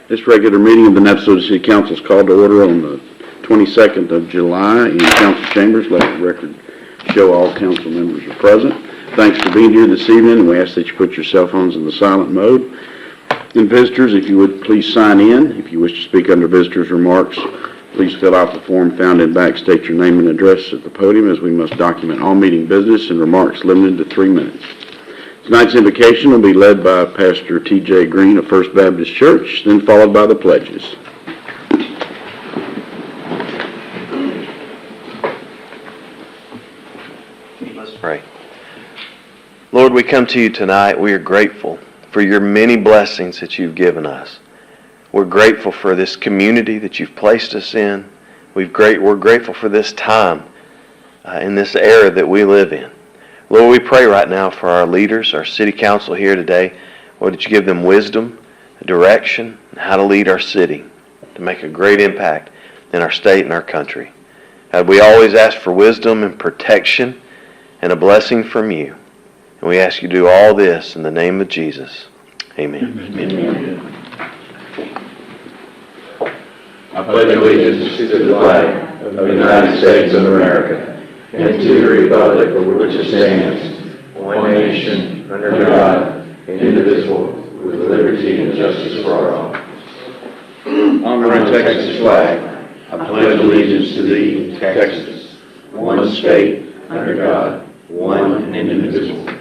This regular meeting of the Navasota City Council is called to order on the 22nd of July in council chambers. Let the record show all council members are present. Thanks for being here this evening. We ask that you put your cell phones in the silent mode. And visitors, if you would please sign in. If you wish to speak under visitors' remarks, please fill out the form found in back. State your name and address at the podium, as we must document all meeting business and remarks limited to 3 minutes. Tonight's invocation will be led by Pastor T.J. Green of First Baptist Church, then followed by the pledges. Let's pray. Lord, we come to you tonight. We are grateful for your many blessings that you've given us. We're grateful for this community that you've placed us in. We're grateful for this time in this era that we live in. Lord, we pray right now for our leaders, our city council here today. Lord, that you give them wisdom, direction, and how to lead our city to make a great impact in our state and our country. We always ask for wisdom and protection and a blessing from you. And we ask you to do all this in the name of Jesus. Amen. Amen. I pledge allegiance to the flag of the United States of America and to the republic for which it stands, one nation, under God, indivisible, with liberty and justice for all. Honor the Texas flag. I pledge allegiance to thee, Texas, one state, under God, one and indivisible.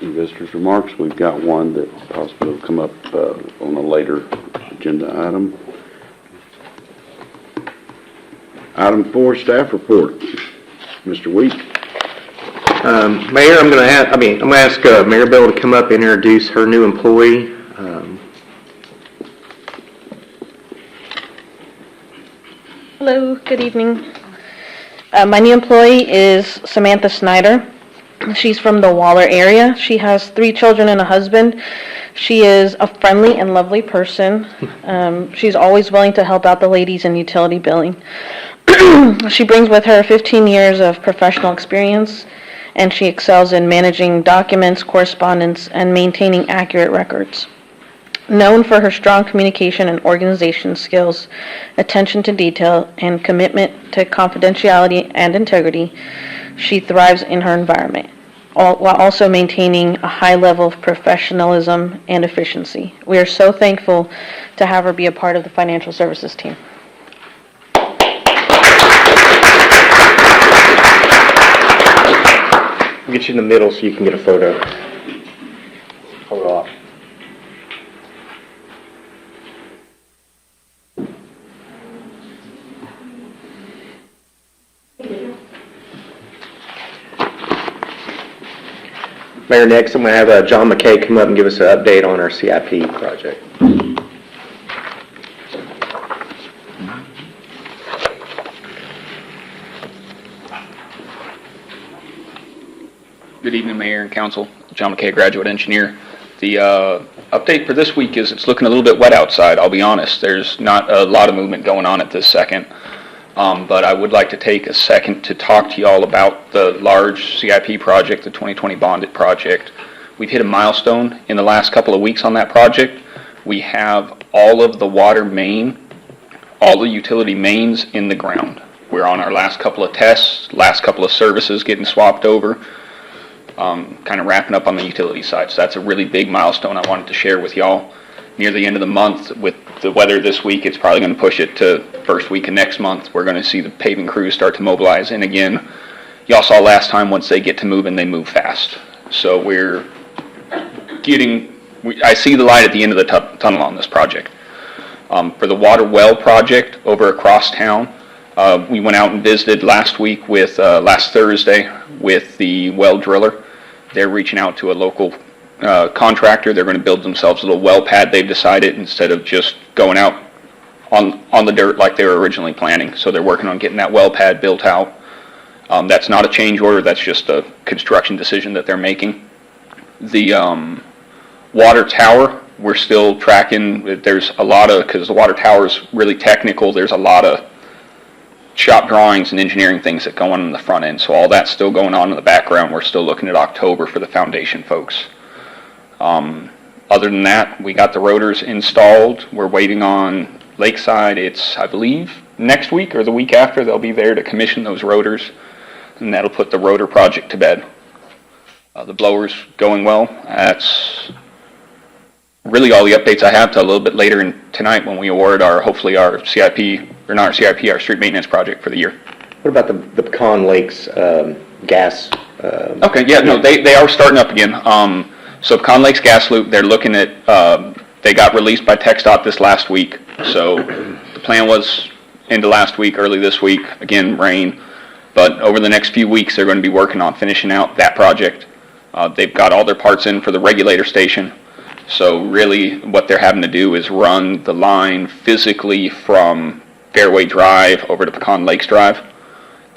Visitors' remarks. We've got one that possibly will come up on a later agenda item. Item 4, staff report. Mr. Week. Mayor, I'm going to ask Mayor Bell to come up and introduce her new employee. Hello, good evening. My new employee is Samantha Snyder. She's from the Waller area. She has 3 children and a husband. She is a friendly and lovely person. She's always willing to help out the ladies in utility billing. She brings with her 15 years of professional experience, and she excels in managing documents, correspondence, and maintaining accurate records. Known for her strong communication and organization skills, attention to detail, and commitment to confidentiality and integrity, she thrives in her environment, while also maintaining a high level of professionalism and efficiency. We are so thankful to have her be a part of the financial services team. I'll get you in the middle so you can get a photo. Hold off. Mayor, next I'm going to have John McKay come up and give us an update on our CIP project. Good evening, Mayor and Council. John McKay, graduate engineer. The update for this week is it's looking a little bit wet outside, I'll be honest. There's not a lot of movement going on at this second. But I would like to take a second to talk to you all about the large CIP project, the 2020 bonded project. We've hit a milestone in the last couple of weeks on that project. We have all of the water main, all the utility mains in the ground. We're on our last couple of tests, last couple of services getting swapped over, kind of wrapping up on the utility side. So that's a really big milestone I wanted to share with y'all. Near the end of the month, with the weather this week, it's probably going to push it to first week of next month. We're going to see the paving crews start to mobilize. And again, y'all saw last time, once they get to moving, they move fast. So we're I see the light at the end of the tunnel on this project. For the water well project over across town, we went out and visited last Thursday with the well driller. They're reaching out to a local contractor. They're going to build themselves a little well pad. They've decided, instead of just going out on the dirt like they were originally planning. So they're working on getting that well pad built out. That's not a change order, that's just a construction decision that they're making. The water tower, we're still tracking. There's a lot of, because the water tower is really technical, there's a lot of shop drawings and engineering things that go on in the front end. So all that's still going on in the background. We're still looking at October for the foundation folks. Other than that, we got the rotors installed. We're waiting on Lakeside. It's, I believe, next week or the week after, they'll be there to commission those rotors, and that'll put the rotor project to bed. The blower's going well. That's really all the updates I have till a little bit later tonight when we award hopefully our CIP, or not our CIP, our street maintenance project for the year. What about the Pecan Lakes gas? Okay, yeah, no, they are starting up again. So Pecan Lakes Gas Loop, they're looking at, they got released by TxDOT this last week. So the plan was into last week, early this week, again, rain. But over the next few weeks, they're going to be working on finishing out that project. They've got all their parts in for the regulator station. So really what they're having to do is run the line physically from Fairway Drive over to Pecan Lakes Drive.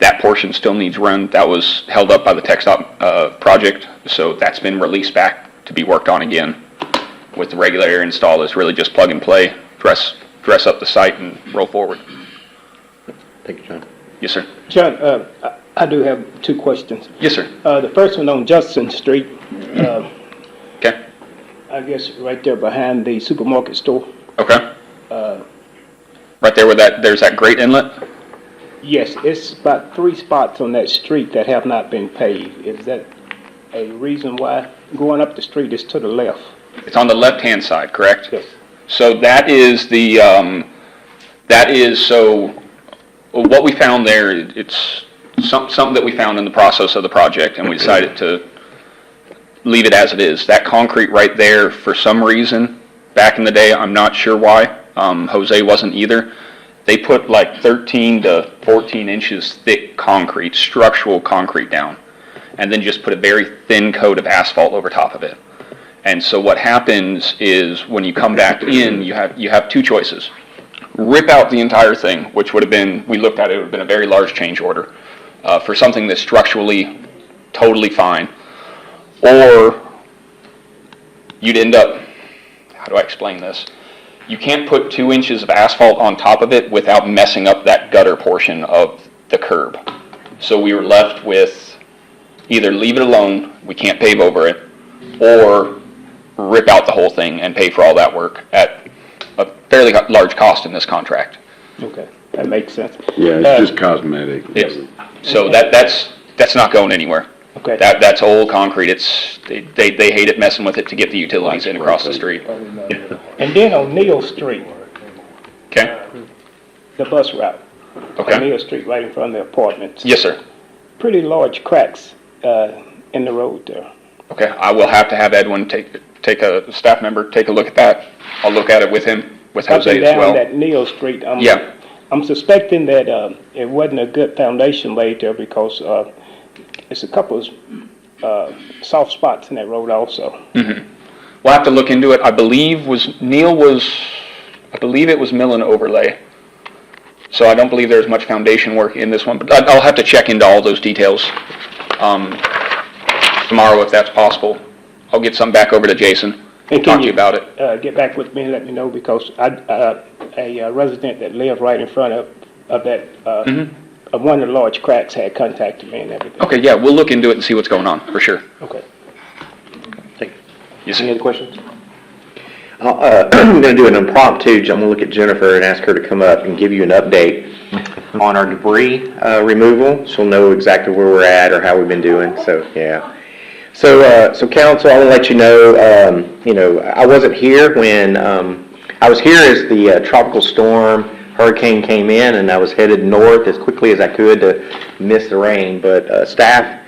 That portion still needs run. That was held up by the TxDOT project. So that's been released back to be worked on again. With the regulator install, it's really just plug and play, dress up the site and roll forward. Thank you, John. Yes, sir. John, I do have two questions. Yes, sir. The first one on Judson Street, Okay. I guess right there behind the supermarket store. Okay. Right there where there's that great inlet. Yes, it's about 3 spots on that street that have not been paved. Is that a reason why going up the street is to the left? It's on the left-hand side, correct? Yes. So that is so what we found there, it's something that we found in the process of the project, and we decided to leave it as it is. That concrete right there, for some reason, back in the day, I'm not sure why, Jose wasn't either, they put like 13 to 14 inches thick concrete, structural concrete down, and then just put a very thin coat of asphalt over top of it. And so what happens is when you come back in, you have two choices. Rip out the entire thing, which would have been, we looked at it, would have been a very large change order for something that's structurally totally fine. Or you'd end up, how do I explain this? You can't put 2 inches of asphalt on top of it without messing up that gutter portion of the curb. So we were left with either leave it alone, we can't pave over it, or rip out the whole thing and pay for all that work at a fairly large cost in this contract. Okay, that makes sense. Yeah, it's just cosmetic. Yes. So that's not going anywhere. Okay. That's old concrete. They hate it messing with it to get the utilities in across the street. And then on Neal Street, Okay? the bus route. Okay. On Neal Street, right in front of the apartments. Yes, sir. Pretty large cracks in the road there. Okay, I will have to have Edwin take a staff member, take a look at that. I'll look at it with him, with Up and Jose as down well. that Neal Street, Yeah. I'm suspecting that it wasn't a good foundation laid there because it's a couple of soft spots in that road also. We'll have to look into it. I believe it was mill and overlay. So I don't believe there's much foundation work in this one, but I'll have to check into all those details tomorrow if that's possible. I'll get some back over to Jason, And talk to you about it. Get back with me and let me know because a resident that lived right in front of that, of one of the large cracks had contacted me and everything. Okay, yeah, we'll look into it and see what's going on, for sure. Okay. Yes, Any sir. other questions? I'm going to do an impromptu. I'm going to look at Jennifer and ask her to come up and give you an update on our debris removal. She'll know exactly where we're at or how we've been doing. So, yeah. So council, I want to let you know, I wasn't here when, I was here as the tropical storm hurricane came in, and I was headed north as quickly as I could to miss the rain. But staff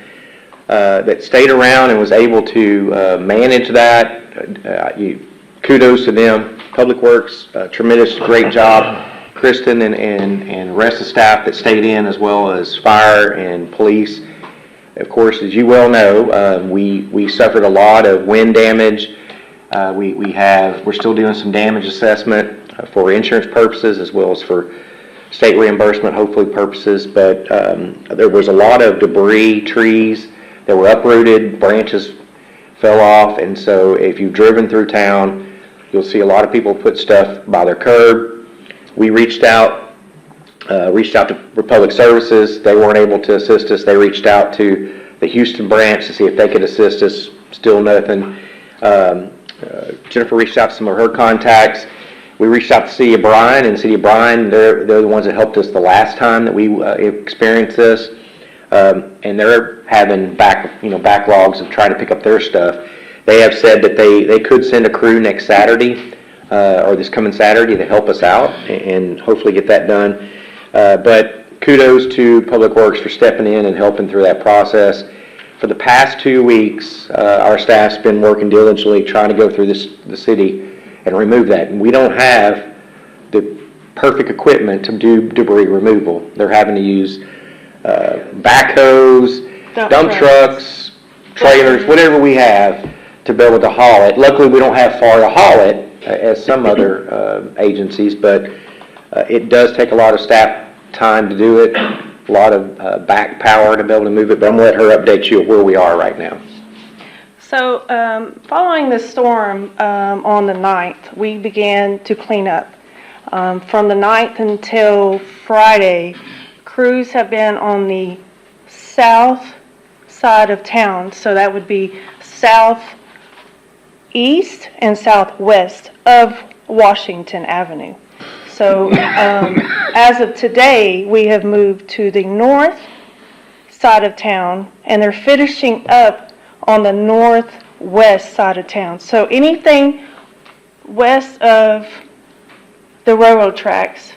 that stayed around and was able to manage that, kudos to them. Public Works, tremendous, great job. Kristen and the rest of the staff that stayed in, as well as fire and police. Of course, as you well know, we suffered a lot of wind damage We're still doing some damage assessment for insurance purposes as well as for state reimbursement, hopefully purposes, but there was a lot of debris, trees that were uprooted, branches fell off, and so if you've driven through town, you'll see a lot of people put stuff by their curb. We reached out to Republic Services. They weren't able to assist us. They reached out to the Houston branch to see if they could assist us. Still nothing. Jennifer reached out to some of her contacts. We reached out to City of Bryan, and City of Bryan, they're the ones that helped us the last time that we experienced this. And they're having backlogs of trying to pick up their stuff. They have said that they could send a crew next Saturday, or this coming Saturday, to help us out and hopefully get that done. But kudos to Public Works for stepping in and helping through that process. For the past 2 weeks, our staff's been working diligently trying to go through the city and remove that. And we don't have the perfect equipment to do debris removal. They're having to use backhoes, dump trucks, trailers, whatever we have to be able to haul it. Luckily, we don't have far to haul it as some other agencies, but it does take a lot of staff time to do it, a lot of back power to be able to move it, but I'm going to let her update you of where we are right now. So, following the storm on the 9th, we began to clean up. From the 9th until Friday, crews have been on the south side of town, so that would be southeast and southwest of Washington Avenue. So, as of today, we have moved to the north side of town, and they're finishing up on the northwest side of town. So anything west of the railroad tracks,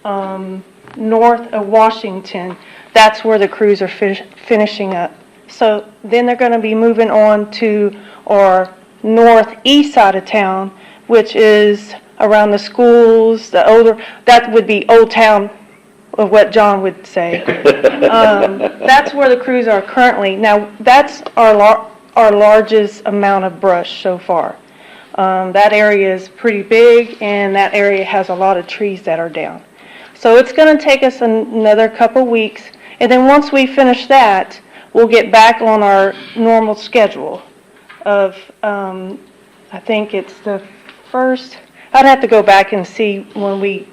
north of Washington, that's where the crews are finishing up. So then they're going to be moving on to our northeast side of town, which is around the schools, that would be Old Town, of what John would say. That's where the crews are currently. Now, that's our largest amount of brush so far. That area is pretty big, and that area has a lot of trees that are down. So it's going to take us another couple weeks, and then once we finish that, we'll get back on our normal schedule of, I think it's the first, I'd have to go back and see when we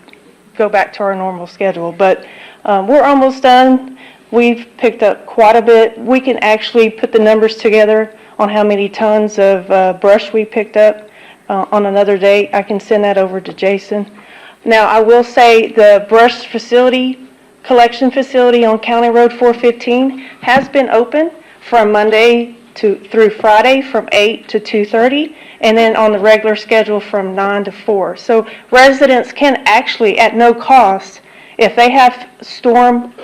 go back to our normal schedule, but we're almost done. We've picked up quite a bit. We can actually put the numbers together on how many tons of brush we picked up on another day. I can send that over to Jason. Now, I will say the brush collection facility on County Road 415 has been open from Monday through Friday from 8 to 2:30, and then on the regular schedule from 9 to 4. So residents can actually, at no cost, if they have storm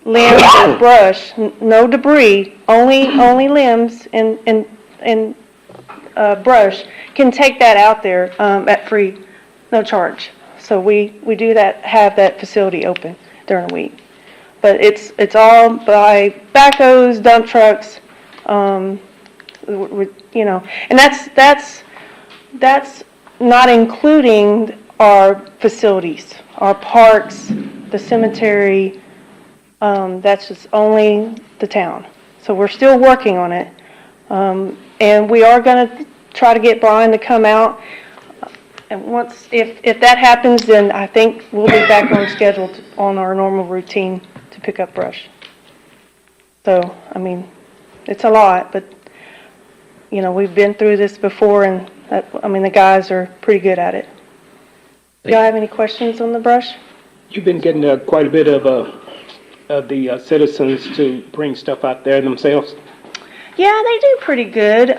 limbs or brush, no debris, only limbs and brush, can take that out there at free, no charge. So we do have that facility open during the week. But it's all by backhoes, dump trucks, and that's not including our facilities, our parks, the cemetery. That's just only the town. So we're still working on it, and we are going to try to get Brian to come out. And if that happens, then I think we'll be back on schedule on our normal routine to pick up brush. So, I mean, it's a lot, but, we've been through this before, and the guys are pretty good at it. Do y'all have any questions on the brush? You've been getting quite a bit of the citizens to bring stuff out there themselves. Yeah, they do pretty good.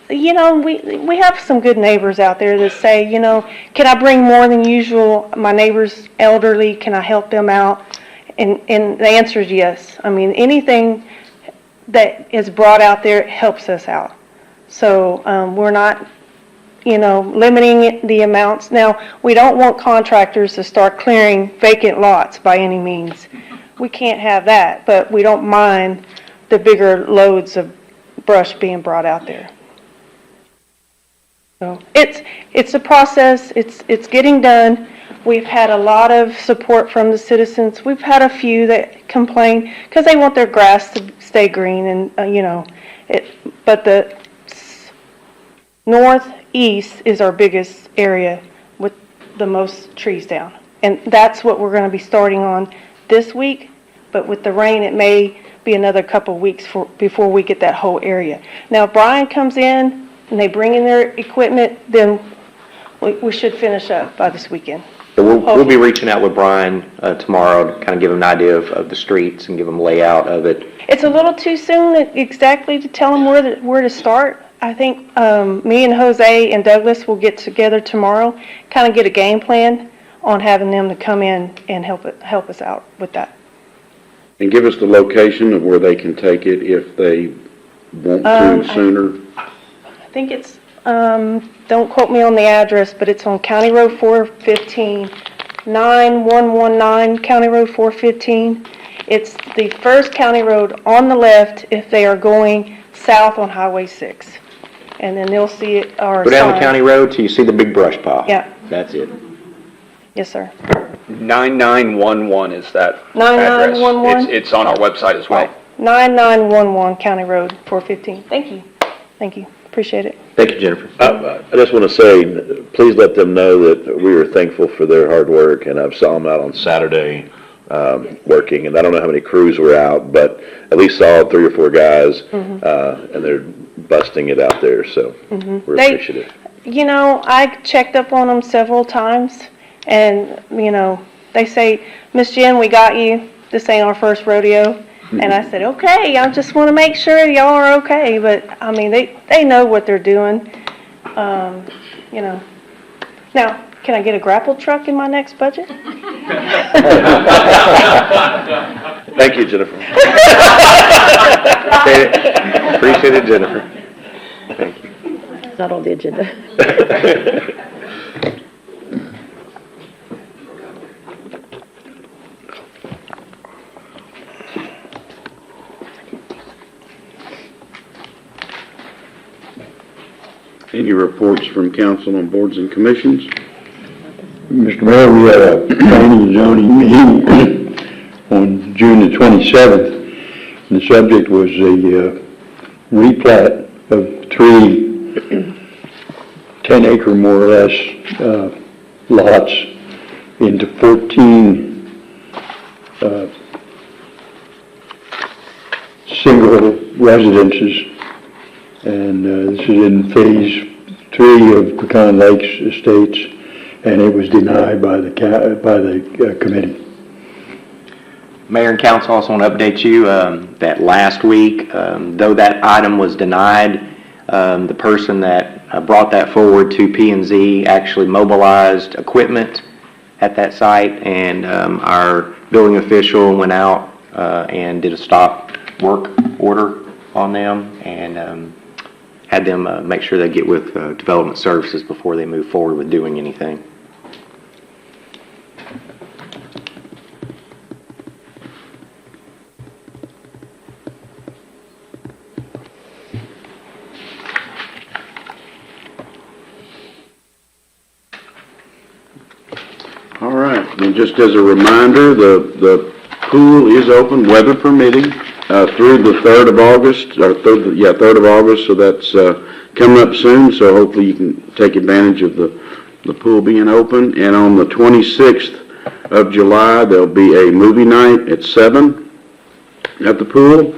We have some good neighbors out there that say, can I bring more than usual? My neighbor's elderly, can I help them out? And the answer is yes. I mean, anything that is brought out there helps us out. So we're not, limiting the amounts. Now, we don't want contractors to start clearing vacant lots by any means. We can't have that, but we don't mind the bigger loads of brush being brought out there. So it's a process, it's getting done. We've had a lot of support from the citizens. We've had a few that complain because they want their grass to stay green and, but the northeast is our biggest area with the most trees down. And that's what we're going to be starting on this week, but with the rain, it may be another couple weeks before we get that whole area. Now, if Brian comes in and they bring in their equipment, then we should finish up by this weekend. So we'll be reaching out with Brian tomorrow to kind of give him an idea of the streets and give him a layout of it. It's a little too soon exactly to tell them where to start. I think me and Jose and Douglas will get together tomorrow, kind of get a game plan on having them to come in and help us out with that. And give us the location of where they can take it if they want to sooner. I think it's, don't quote me on the address, but it's on County Road 415, 9119 County Road 415. It's the first county road on the left if they are going south on Highway 6. And then they'll see it, our Go down the sign. county road till you see the big brush pile. Yeah. That's it. Yes, sir. 9911 is that address. 9911? It's on our website as well. 9911 County Road 415. Thank you. Appreciate it. Thank you, Jennifer. I just want to say, please let them know that we are thankful for their hard work, and I saw them out on Saturday working, and I don't know how many crews were out, but at least saw 3 or 4 guys, and they're busting it out there, so we're appreciative. You know, I checked up on them several times, and, they say, Miss Jen, we got you. This ain't our first rodeo. And I said, okay, I just want to make sure y'all are okay. But, I mean, they know what they're doing. Now, can I get a grapple truck in my next budget? Thank you, Jennifer. Appreciate it, Jennifer. Thank you. It's not on the agenda. Any reports from council on boards and commissions? Mr. Mayor, we had a planning and zoning meeting on June the 27th. And the subject was the replat of 3 10-acre, more or less, lots into 14 single residences. And this is in phase 3 of Pecan Lakes Estates, and it was denied by the committee. Mayor and council, also want to update you that last week, though that item was denied, the person that brought that forward to P&Z actually mobilized equipment at that site, and our building official went out and did a stop work order on them, and had them make sure they get with development services before they move forward with doing anything. All right, and just as a reminder, the pool is open, weather permitting, through the 3rd of August, or 3rd of August, so that's coming up soon, so hopefully you can take advantage of the pool being open. And on the 26th of July, there'll be a movie night at 7 at the pool.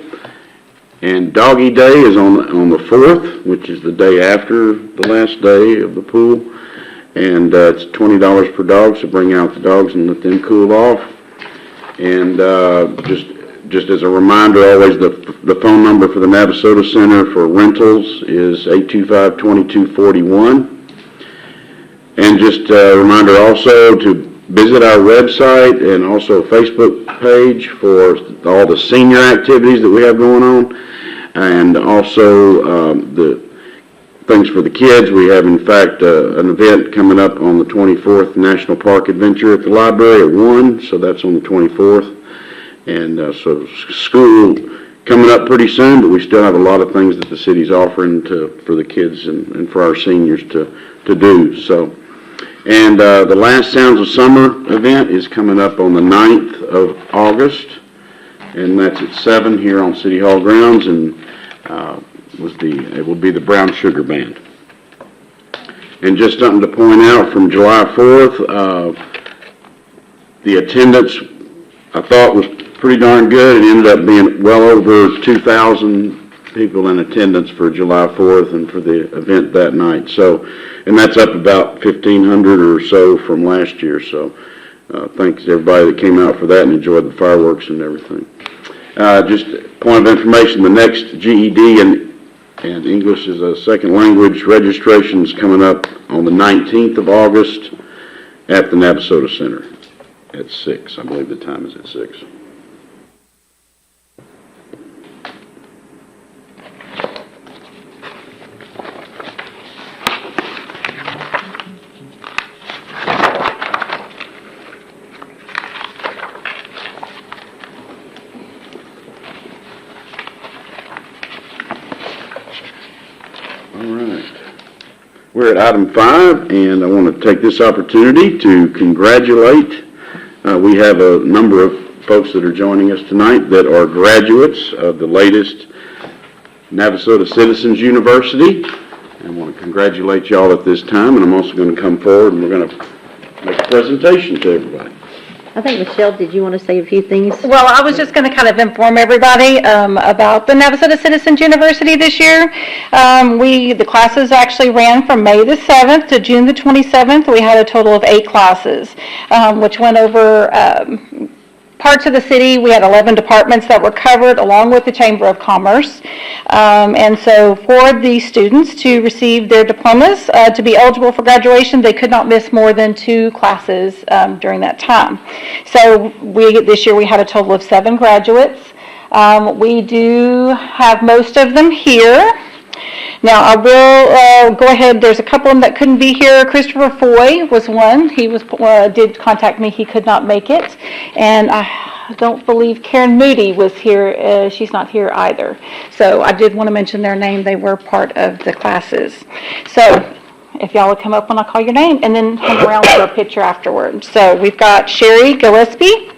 And Doggy Day is on the 4th, which is the day after the last day of the pool. And it's $20 per dog, so bring out the dogs and let them cool off. And just as a reminder, always the phone number for the Navasota Center for rentals is 825-2241. And just a reminder also to visit our website and also Facebook page for all the senior activities that we have going on. And also the things for the kids. We have, in fact, an event coming up on the 24th, National Park Adventure at the library at 1, so that's on the 24th. And so school coming up pretty soon, but we still have a lot of things that the city's offering for the kids and for our seniors to do, so. And the Last Sounds of Summer event is coming up on the 9th of August, and that's at 7 here on City Hall grounds, and it will be the Brown Sugar Band. And just something to point out, from July 4th, the attendance, I thought, was pretty darn good. It ended up being well over 2,000 people in attendance for July 4th and for the event that night. So, and that's up about 1,500 or so from last year. So, thanks to everybody that came out for that and enjoyed the fireworks and everything. Just a point of information, the next GED and English as a second language registration is coming up on the 19th of August at the Navasota Center at 6. I believe the time is at 6. We're at item 5, and I want to take this opportunity to congratulate. We have a number of folks that are joining us tonight that are graduates of the latest Navasota Citizens University. I want to congratulate y'all at this time, and I'm also going to come forward and we're going to make a presentation to everybody. I think, Michelle, did you want to say a few things? Well, I was just going to kind of inform everybody about the Navasota Citizens University this year. The classes actually ran from May the 7th to June the 27th. We had a total of 8 classes, which went over parts of the city. We had 11 departments that were covered, along with the Chamber of Commerce. And so for the students to receive their diplomas, to be eligible for graduation, they could not miss more than 2 classes during that time. So this year we had a total of 7 graduates. We do have most of them here. Now, I will go ahead. There's a couple of them that couldn't be here. Christopher Foy was one. He did contact me. He could not make it. And I don't believe Karen Moody was here. She's not here either. So I did want to mention their name. They were part of the classes. So if y'all would come up when I call your name, and then hang around for a picture afterwards. So we've got Sherry Gillespie.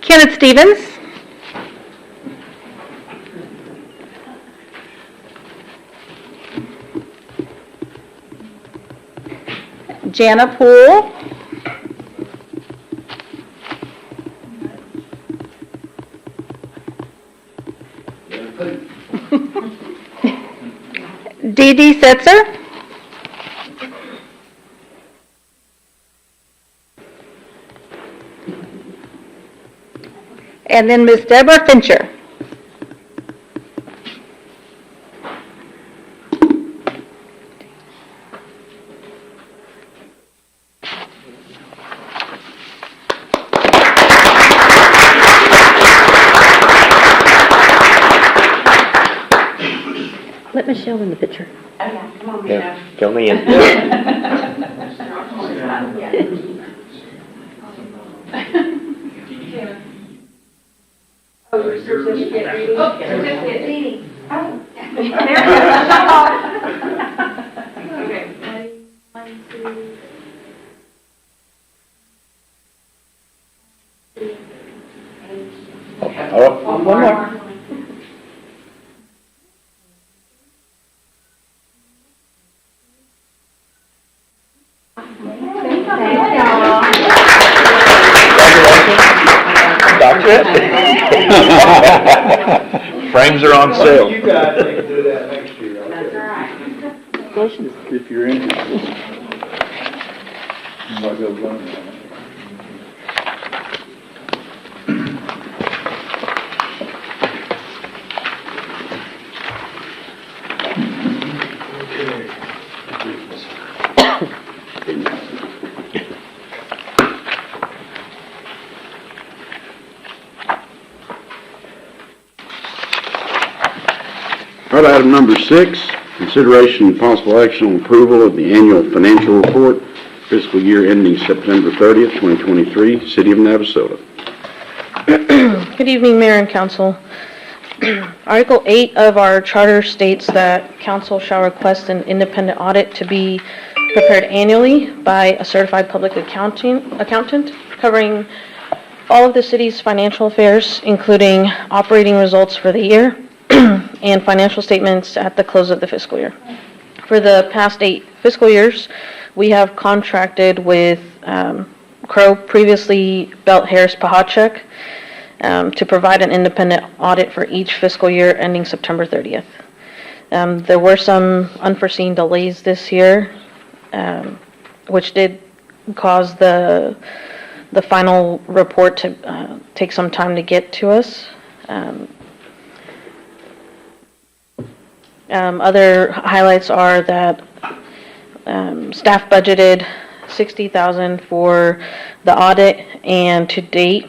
Kenneth Stevens. Jana Poole. Dee Dee Setzer. And then Ms. Deborah Fincher. Let Michelle in the picture. Yeah, fill me in. One more. Frames are on sale. You guys can do that next year. That's all right. Congratulations. If you're interested. You might go join me. All right, item number 6, consideration and possible action on approval of the annual financial report fiscal year ending September 30th, 2023, City of Navasota. Good evening, Mayor and Council. Article 8 of our charter states that council shall request an independent audit to be prepared annually by a certified public accountant covering all of the city's financial affairs, including operating results for the year and financial statements at the close of the fiscal year. For the past 8 fiscal years, we have contracted with Crow, previously Belt Harris Pahachek, to provide an independent audit for each fiscal year ending September 30th. There were some unforeseen delays this year, which did cause the final report to take some time to get to us. Other highlights are that staff budgeted $60,000 for the audit, and to date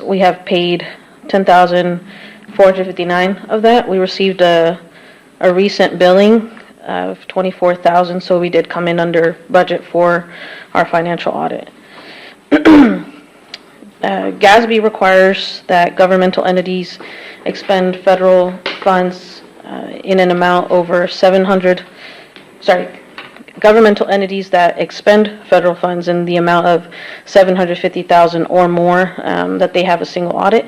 we have paid $10,459 of that. We received a recent billing of $24,000, so we did come in under budget for our financial audit. GASB requires that governmental entities expend federal funds in an amount over governmental entities that expend federal funds in the amount of $750,000 or more, that they have a single audit.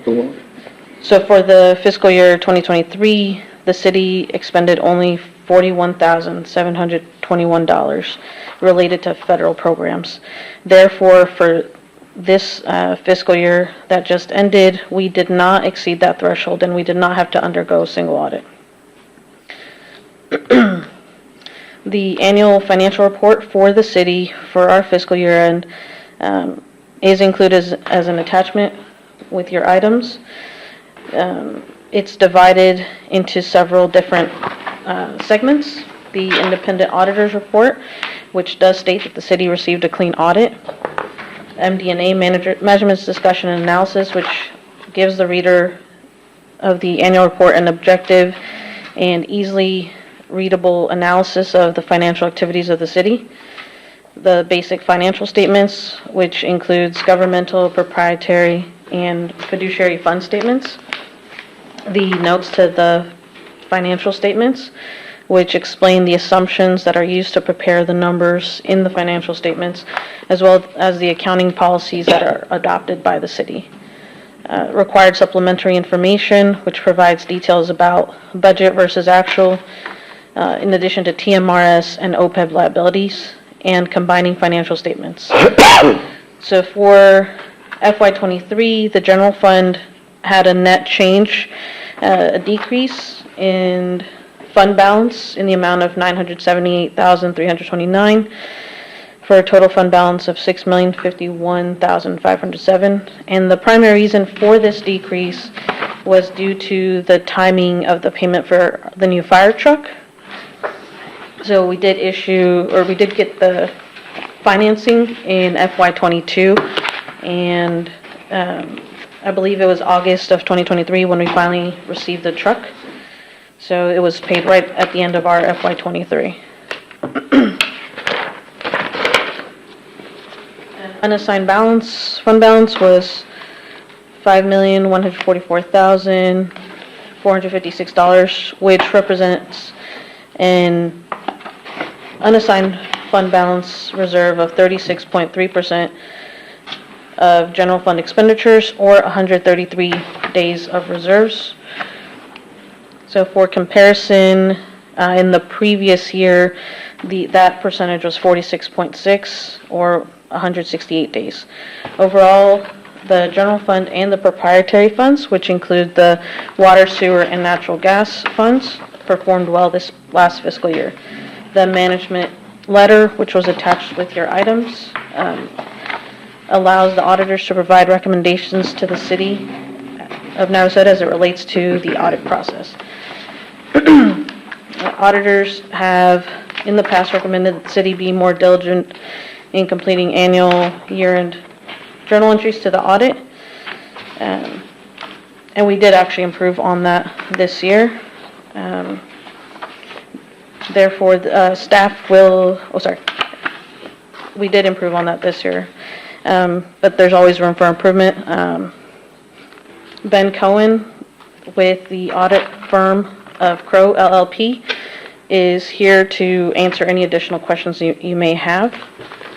So for the fiscal year 2023, the city expended only $41,721 related to federal programs. Therefore, for this fiscal year that just ended, we did not exceed that threshold and we did not have to undergo a single audit. The annual financial report for the city for our fiscal year end is included as an attachment with your items. It's divided into several different segments. The independent auditor's report, which does state that the city received a clean audit. MD&A, measurements, discussion, and analysis, which gives the reader of the annual report an objective and easily readable analysis of the financial activities of the city. The basic financial statements, which includes governmental, proprietary, and fiduciary fund statements. The notes to the financial statements, which explain the assumptions that are used to prepare the numbers in the financial statements, as well as the accounting policies that are adopted by the city. Required supplementary information, which provides details about budget versus actual, in addition to TMRS and OPEB liabilities, and combining financial statements. So for FY23, the general fund had a net change, a decrease in fund balance in the amount of $978,329 for a total fund balance of $6,051,507. And the primary reason for this decrease was due to the timing of the payment for the new fire truck. So we did get the financing in FY22, and I believe it was August of 2023 when we finally received the truck. So it was paid right at the end of our FY23. Unassigned balance, fund balance was $5,144,456, which represents an unassigned fund balance reserve of 36.3% of general fund expenditures, or 133 days of reserves. So for comparison, in the previous year, that percentage was 46.6, or 168 days. Overall, the general fund and the proprietary funds, which include the water, sewer, and natural gas funds, performed well this last fiscal year. The management letter, which was attached with your items, allows the auditors to provide recommendations to the city of Navasota as it relates to the audit process. Auditors have in the past recommended that the city be more diligent in completing annual year-end journal entries to the audit. And we did actually improve on that this year. Therefore, staff will, we did improve on that this year. But there's always room for improvement. Ben Cohen with the audit firm of Crow LLP is here to answer any additional questions you may have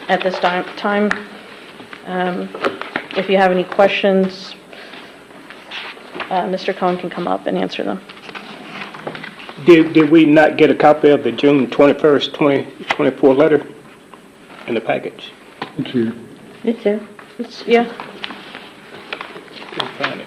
at this time. If you have any questions, Mr. Cohen can come up and answer them. Did we not get a copy of the June 21st, 2024 letter in the package? It's here. It's there. Yeah, Couldn't find it.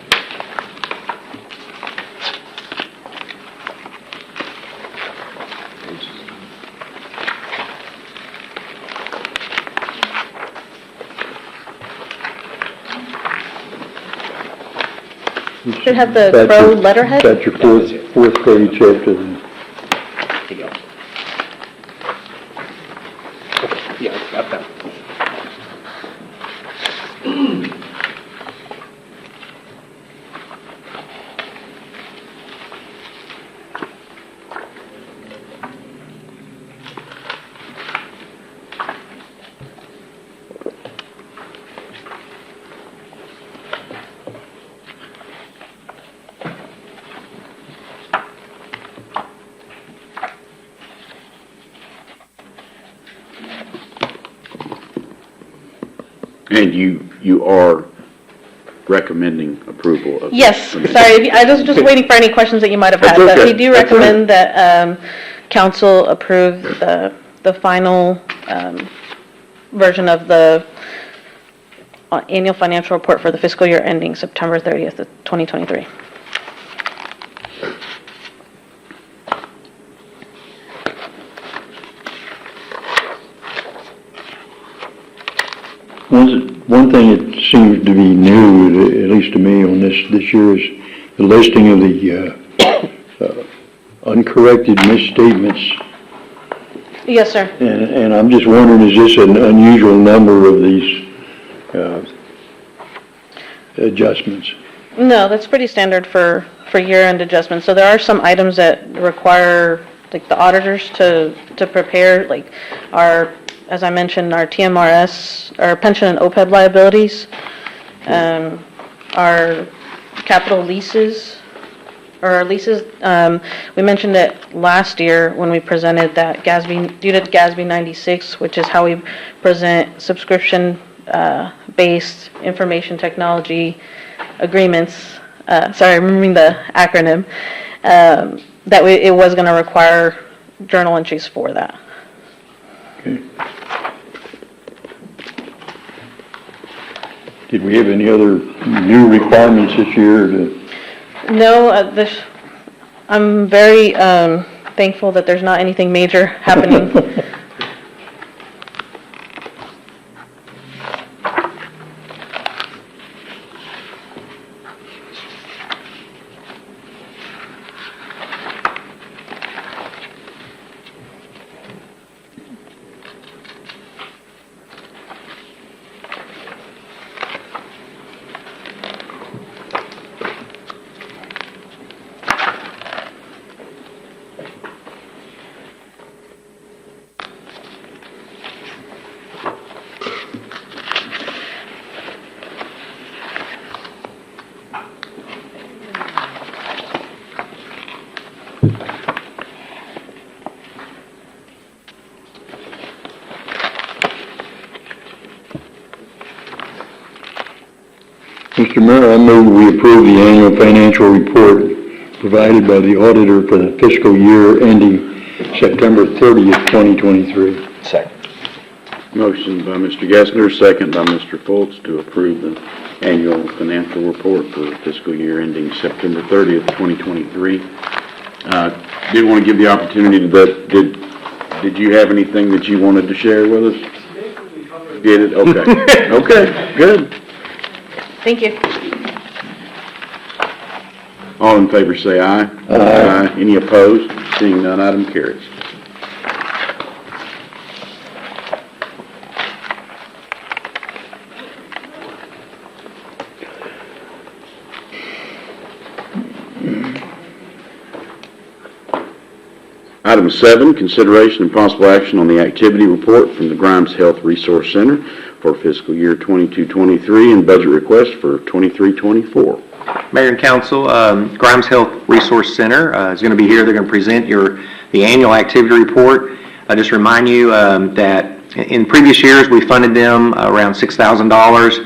should have the That's Crow your- letterhead. That's your fourth page after the, Here you go. Okay, yeah, I got that. And you are recommending approval of? Yes, sorry, I was just waiting for any questions that you might have had. That's But we okay. do That's all right. recommend that council approve the final version of the annual financial report for the fiscal year ending September 30th of 2023. one thing that seems to be new, at least to me on this year, is the listing of the uncorrected misstatements. Yes, sir. And I'm just wondering, is this an unusual number of these adjustments? No, that's pretty standard for year-end adjustments. So there are some items that require, like, the auditors to prepare, like our, as I mentioned, our TMRS, our pension and OPEB liabilities, our capital leases, or our leases. We mentioned it last year when we presented that GASB, due to GASB 96, which is how we present subscription based information technology agreements. Sorry, I'm remembering the acronym. That it was going to require journal entries for that. Okay. Did we have any other new requirements this year to? No, I'm very thankful that there's not anything major happening. Mr. Mayor, I move we approve the annual financial report provided by the auditor for the fiscal year ending September 30th, 2023. Second. Motion by Mr. Gessner, second by Mr. Foltz to approve the annual financial report for the fiscal year ending September 30th, 2023. Did want to give the opportunity to, did you have anything that you wanted to share with us? Did it? Okay. Okay, good. Thank you. All in favor say aye. Aye. Any opposed? Seeing none, item carries. Item 7, consideration and possible action on the activity report from the Grimes Health Resource Center for fiscal year 22-23 and budget request for 23-24. Mayor and Council, Grimes Health Resource Center is going to be here. They're going to present the annual activity report. I just remind you that in previous years, we funded them around $6,000,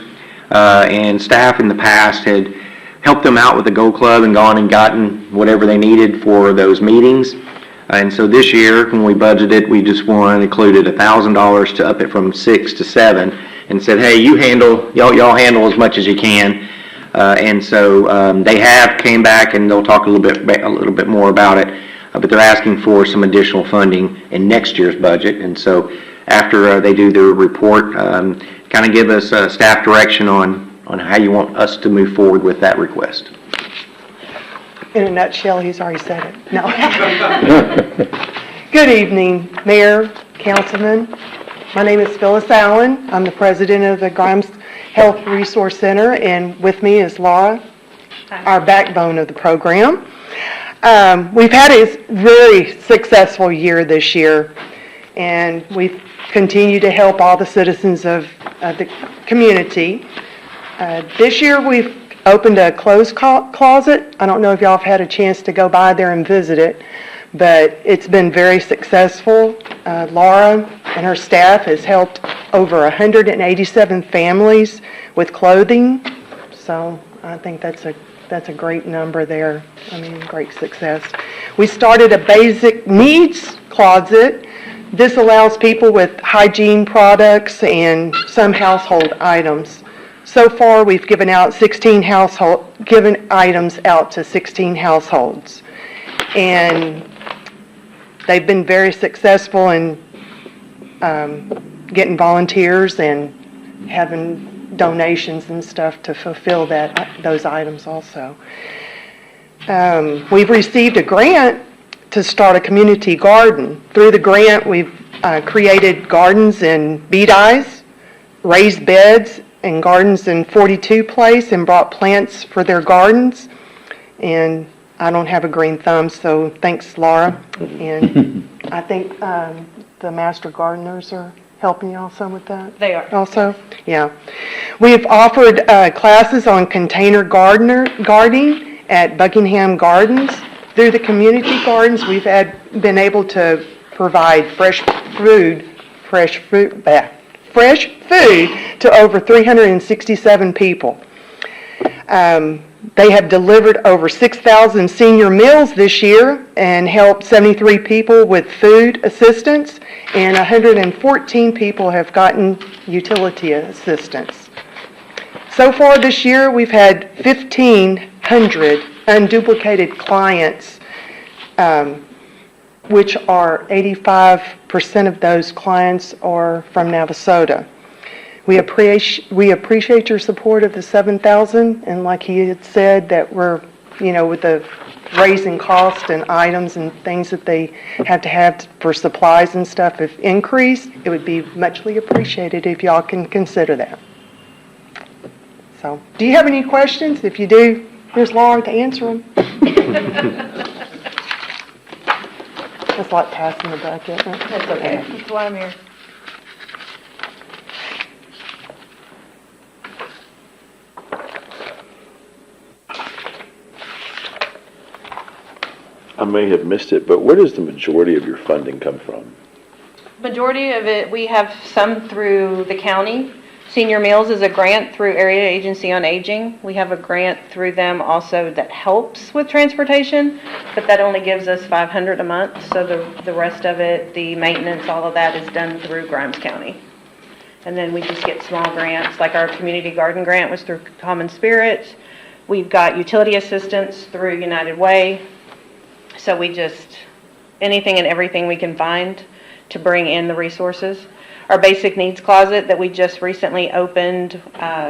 and staff in the past had helped them out with the Go Club and gone and gotten whatever they needed for those meetings. And so this year, when we budgeted, we just included $1,000 to up it from 6 to 7, and said, hey, y'all handle as much as you can. And so they came back, and they'll talk a little bit more about it. But they're asking for some additional funding in next year's budget. And so after they do their report, kind of give us staff direction on how you want us to move forward with that request. In a nutshell, he's already said it. No. Good evening, Mayor, Councilman. My name is Phyllis Allen. I'm the president of the Grimes Health Resource Center, and with me is Laura, our backbone of the program. We've had a very successful year this year, and we've continued to help all the citizens of the community. This year we've opened a clothes closet. I don't know if y'all have had a chance to go by there and visit it, but it's been very successful. Laura and her staff has helped over 187 families with clothing, so I think that's a great number there. I mean, great success. We started a basic needs closet. This allows people with hygiene products and some household items. So far, we've given items out to 16 households. And they've been very successful in getting volunteers and having donations and stuff to fulfill those items also. We've received a grant to start a community garden. Through the grant, we've created gardens in Bead Eyes, raised beds, and gardens in 42 Place, and brought plants for their gardens. And I don't have a green thumb, so thanks, Laura. And I think the master gardeners are helping you also with that? They are. Also? Yeah. We've offered classes on container gardening at Buckingham Gardens. Through the community gardens, we've been able to provide fresh food to over 367 people. They have delivered over 6,000 senior meals this year and helped 73 people with food assistance, and 114 people have gotten utility assistance. So far this year, we've had 1,500 unduplicated clients, which are 85% of those clients are from Navasota. We appreciate your support of the 7,000, and like he had said, that we're, with the raising cost and items and things that they have for supplies and stuff have increased, it would be muchly appreciated if y'all can consider that. So, do you have any questions? If you do, here's Laura to answer them. It's like passing the bucket. That's okay. That's why I'm here. I may have missed it, but where does the majority of your funding come from? Majority of it, we have some through the county. Senior Meals is a grant through Area Agency on Aging. We have a grant through them also that helps with transportation, but that only gives us $500 a month. So the rest of it, the maintenance, all of that is done through Grimes County. And then we just get small grants, like our community garden grant was through Common Spirit. We've got utility assistance through United Way. So we just, anything and everything we can find to bring in the resources. Our basic needs closet that we just recently opened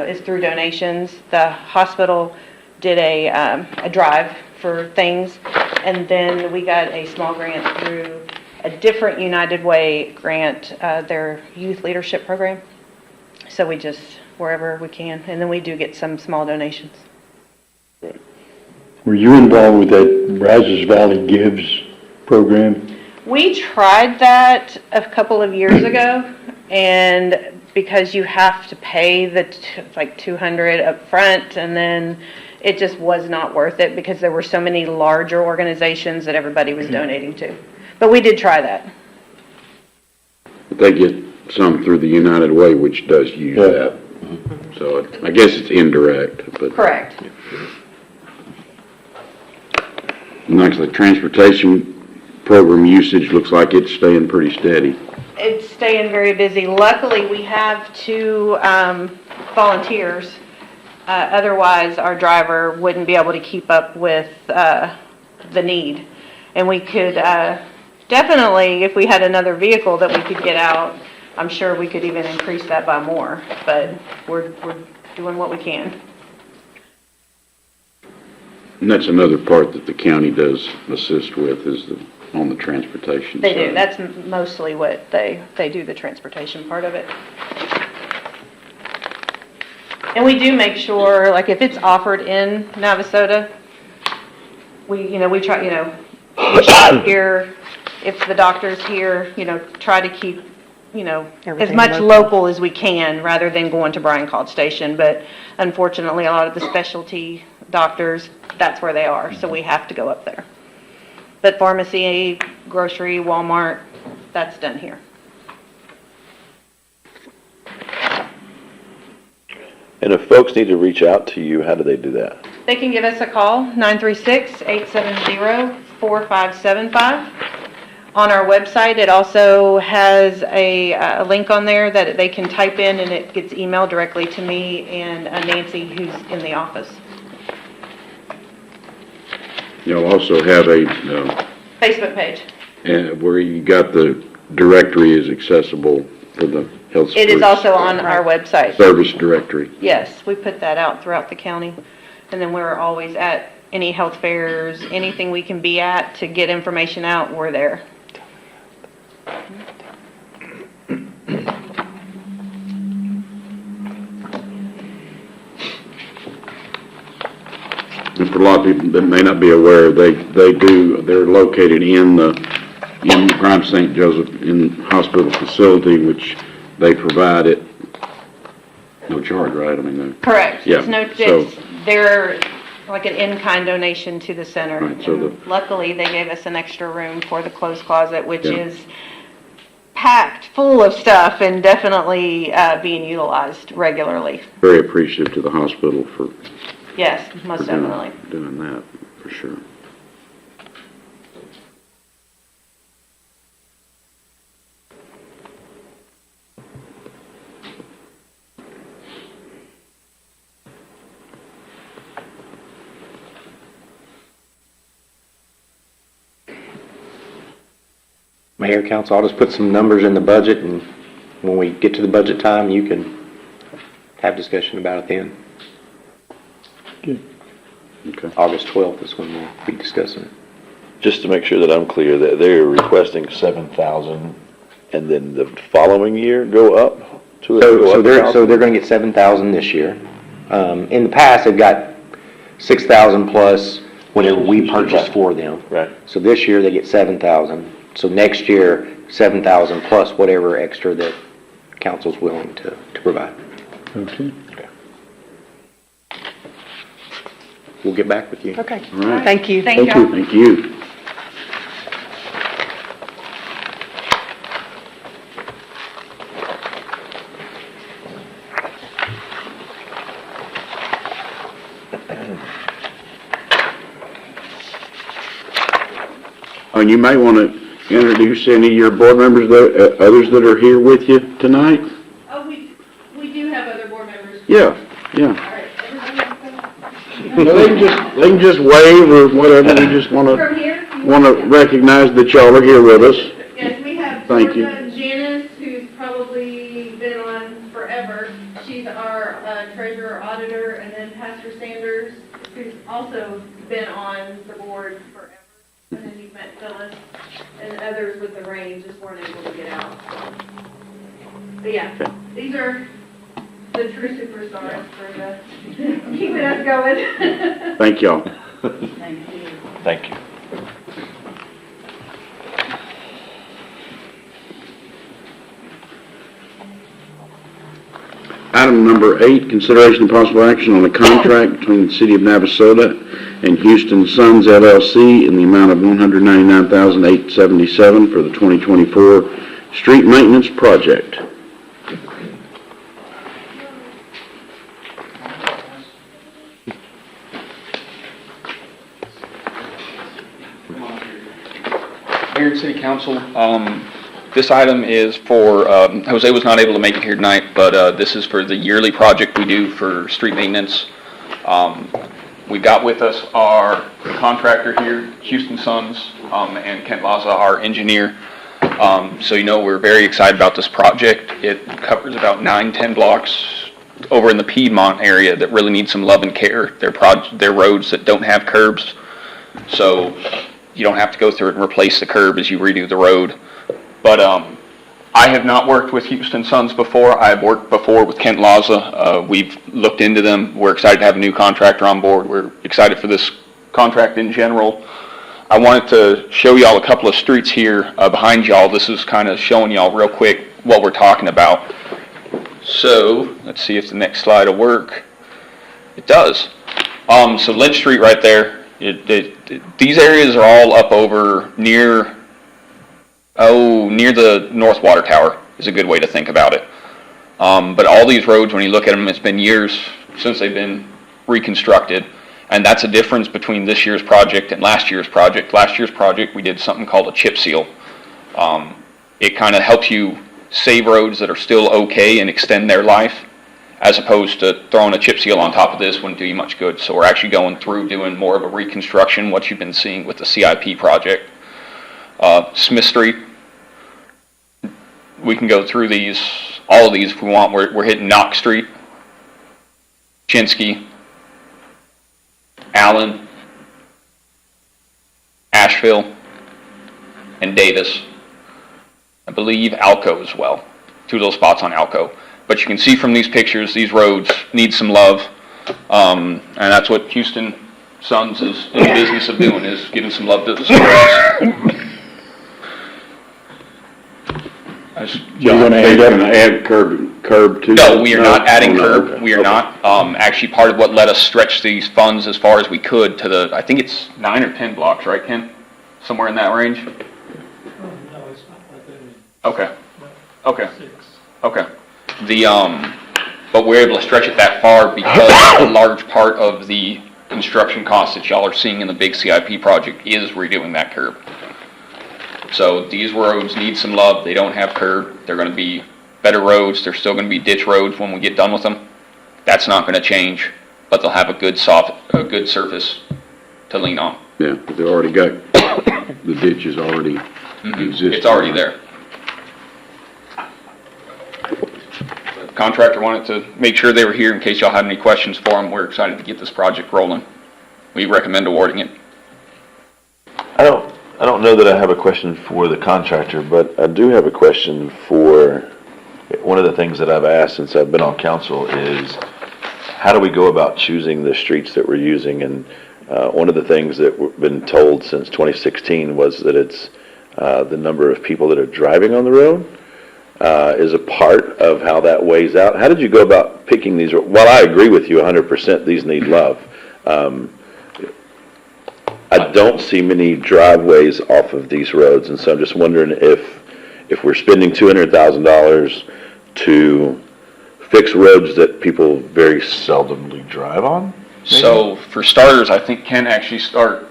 is through donations. The hospital did a drive for things, and then we got a small grant through a different United Way grant, their youth leadership program. So we just, wherever we can, and then we do get some small donations. Were you involved with that Brazos Valley Gives program? We tried that a couple of years ago, and because you have to pay like 200 up front, and then it just was not worth it because there were so many larger organizations that everybody was donating to. But we did try that. But they get some through the United Way, which does use Yeah. that. So I guess it's indirect, but. Correct. Next, the transportation program usage looks like it's staying pretty steady. It's staying very busy. Luckily, we have two volunteers. Otherwise, our driver wouldn't be able to keep up with the need. And we could definitely, if we had another vehicle that we could get out, I'm sure we could even increase that by more. But we're doing what we can. And that's another part that the county does assist with, is on the transportation They side. do. That's mostly what they do, the transportation part of it. And we do make sure, like, if it's offered in Navasota, we try, we shop here, if the doctor's here, try to keep, as Everything much local. local as we can, rather than going to Bryan College Station. But unfortunately, a lot of the specialty doctors, that's where they are, so we have to go up there. But pharmacy, grocery, Walmart, that's done here. And if folks need to reach out to you, how do they do that? They can give us a call, 936-870-4575. On our website, it also has a link on there that they can type in, and it gets emailed directly to me and Nancy, who's in the office. You'll also have a, Facebook page. where you got the directory is accessible for the health. It is also on our website. Service directory. Yes, we put that out throughout the county. And then we're always at any health fairs, anything we can be at to get information out, we're there. And for a lot of people that may not be aware, they're located in the Grimes St. Joseph hospital facility, which they provide at no charge, right? I mean, Correct. Yeah, They're like an in-kind donation to the center. Right, so And luckily, they gave us an extra room for the clothes closet, which Yeah. is packed full of stuff and definitely being utilized regularly. very appreciative to the hospital for Yes, most definitely. doing that, for sure. Mayor, council, I'll just put some numbers in the budget, and when we get to the budget time, you can have discussion about it then. Okay. August 12th is when we'll be discussing it. Just to make sure that I'm clear, that they're requesting 7,000, and then the following year go up to So they're gonna get 7,000 this year. In the past, they've got 6,000 plus whatever we purchase for them. Right. So this year, they get 7,000. So next year, 7,000 plus whatever extra that council's willing to provide. Okay. We'll get back with you. Okay, All right. thank you. Thank you. Thank you. And you may want to introduce any of your board members, others that are here with you tonight? Oh, we do have other board members. Yeah, yeah. All right, No, they can just wave or whatever, we just want From here? to recognize that y'all are here with us. Yes, we have Thank you. Georgia Janice, who's probably been on forever. She's our treasurer auditor, and then Pastor Sanders, who's also been on the board forever. And then you've met Phyllis, and others with the reins just weren't able to get out. But yeah, these are the true superstars for keeping us going. Thank y'all. Thank you. Item number 8, consideration and possible action on a contract between the City of Navasota and Houston Sons LLC in the amount of $199,877 for the 2024 street maintenance project. Mayor and City Council, this item is for, Jose was not able to make it here tonight, but this is for the yearly project we do for street maintenance. We got with us our contractor here, Houston Sons, and Kent Laza, our engineer. So we're very excited about this project. It covers about 9-10 blocks over in the Piedmont area that really need some love and care. They're roads that don't have curbs, so you don't have to go through it and replace the curb as you redo the road. But I have not worked with Houston Sons before. I have worked before with Kent Laza. We've looked into them. We're excited to have a new contractor on board. We're excited for this contract in general. I wanted to show y'all a couple of streets here behind y'all. This is kind of showing y'all real quick what we're talking about. So let's see if the next slide will work. It does. So Lynch Street right there. These areas are all up over near the North Water Tower is a good way to think about it. But all these roads, when you look at them, it's been years since they've been reconstructed. And that's a difference between this year's project and last year's project. Last year's project, we did something called a chip seal. It kind of helps you save roads that are still okay and extend their life, as opposed to throwing a chip seal on top of this wouldn't do you much good. So we're actually going through doing more of a reconstruction, what you've been seeing with the CIP project. Smith Street, we can go through these, all of these if we want. We're hitting Knox Street, Chinsky, Allen, Asheville, and Davis. I believe Alco as well. 2 little spots on Alco. But you can see from these pictures, these roads need some love. And that's what Houston Sons is in the business of doing, is giving some love to the roads. You're going to add curb to? No, we are not adding curb. Okay. We are not. Actually, part of what let us stretch these funds as far as we could to the, I think it's 9 or 10 blocks, right, Ken? Somewhere in that range? No, it's not like that. Okay. Okay. Okay. But we're able to stretch it that far because a large part of the construction costs that y'all are seeing in the big CIP project is redoing that curb. So these roads need some love. They don't have curb. They're going to be better roads. They're still going to be ditch roads when we get done with them. That's not going to change, but they'll have a good surface to lean on. Yeah, but they already got, the ditch is already existing. It's already there. The contractor wanted to make sure they were here in case y'all had any questions for them. We're excited to get this project rolling. We recommend awarding it. I don't know that I have a question for the contractor, but I do have a question for, one of the things that I've asked since I've been on council is, how do we go about choosing the streets that we're using? And one of the things that we've been told since 2016 was that it's the number of people that are driving on the road is a part of how that weighs out. How did you go about picking these? While I agree with you 100%, these need love. I don't see many driveways off of these roads, and so I'm just wondering if we're spending $200,000 to fix roads that people very seldomly drive on. Maybe? So for starters, I think Ken actually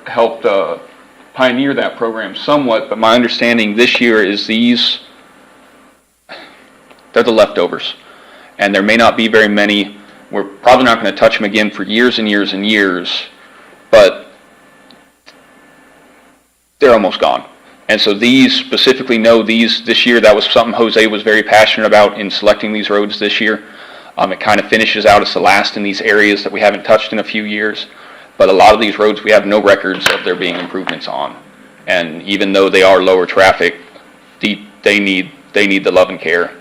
helped pioneer that program somewhat, but my understanding this year is they're the leftovers, and there may not be very many. We're probably not going to touch them again for years and years and years, but they're almost gone. And so these specifically this year, that was something Jose was very passionate about in selecting these roads this year. It kind of finishes out as the last in these areas that we haven't touched in a few years. But a lot of these roads, we have no records of there being improvements on. And even though they are lower traffic, they need the love and care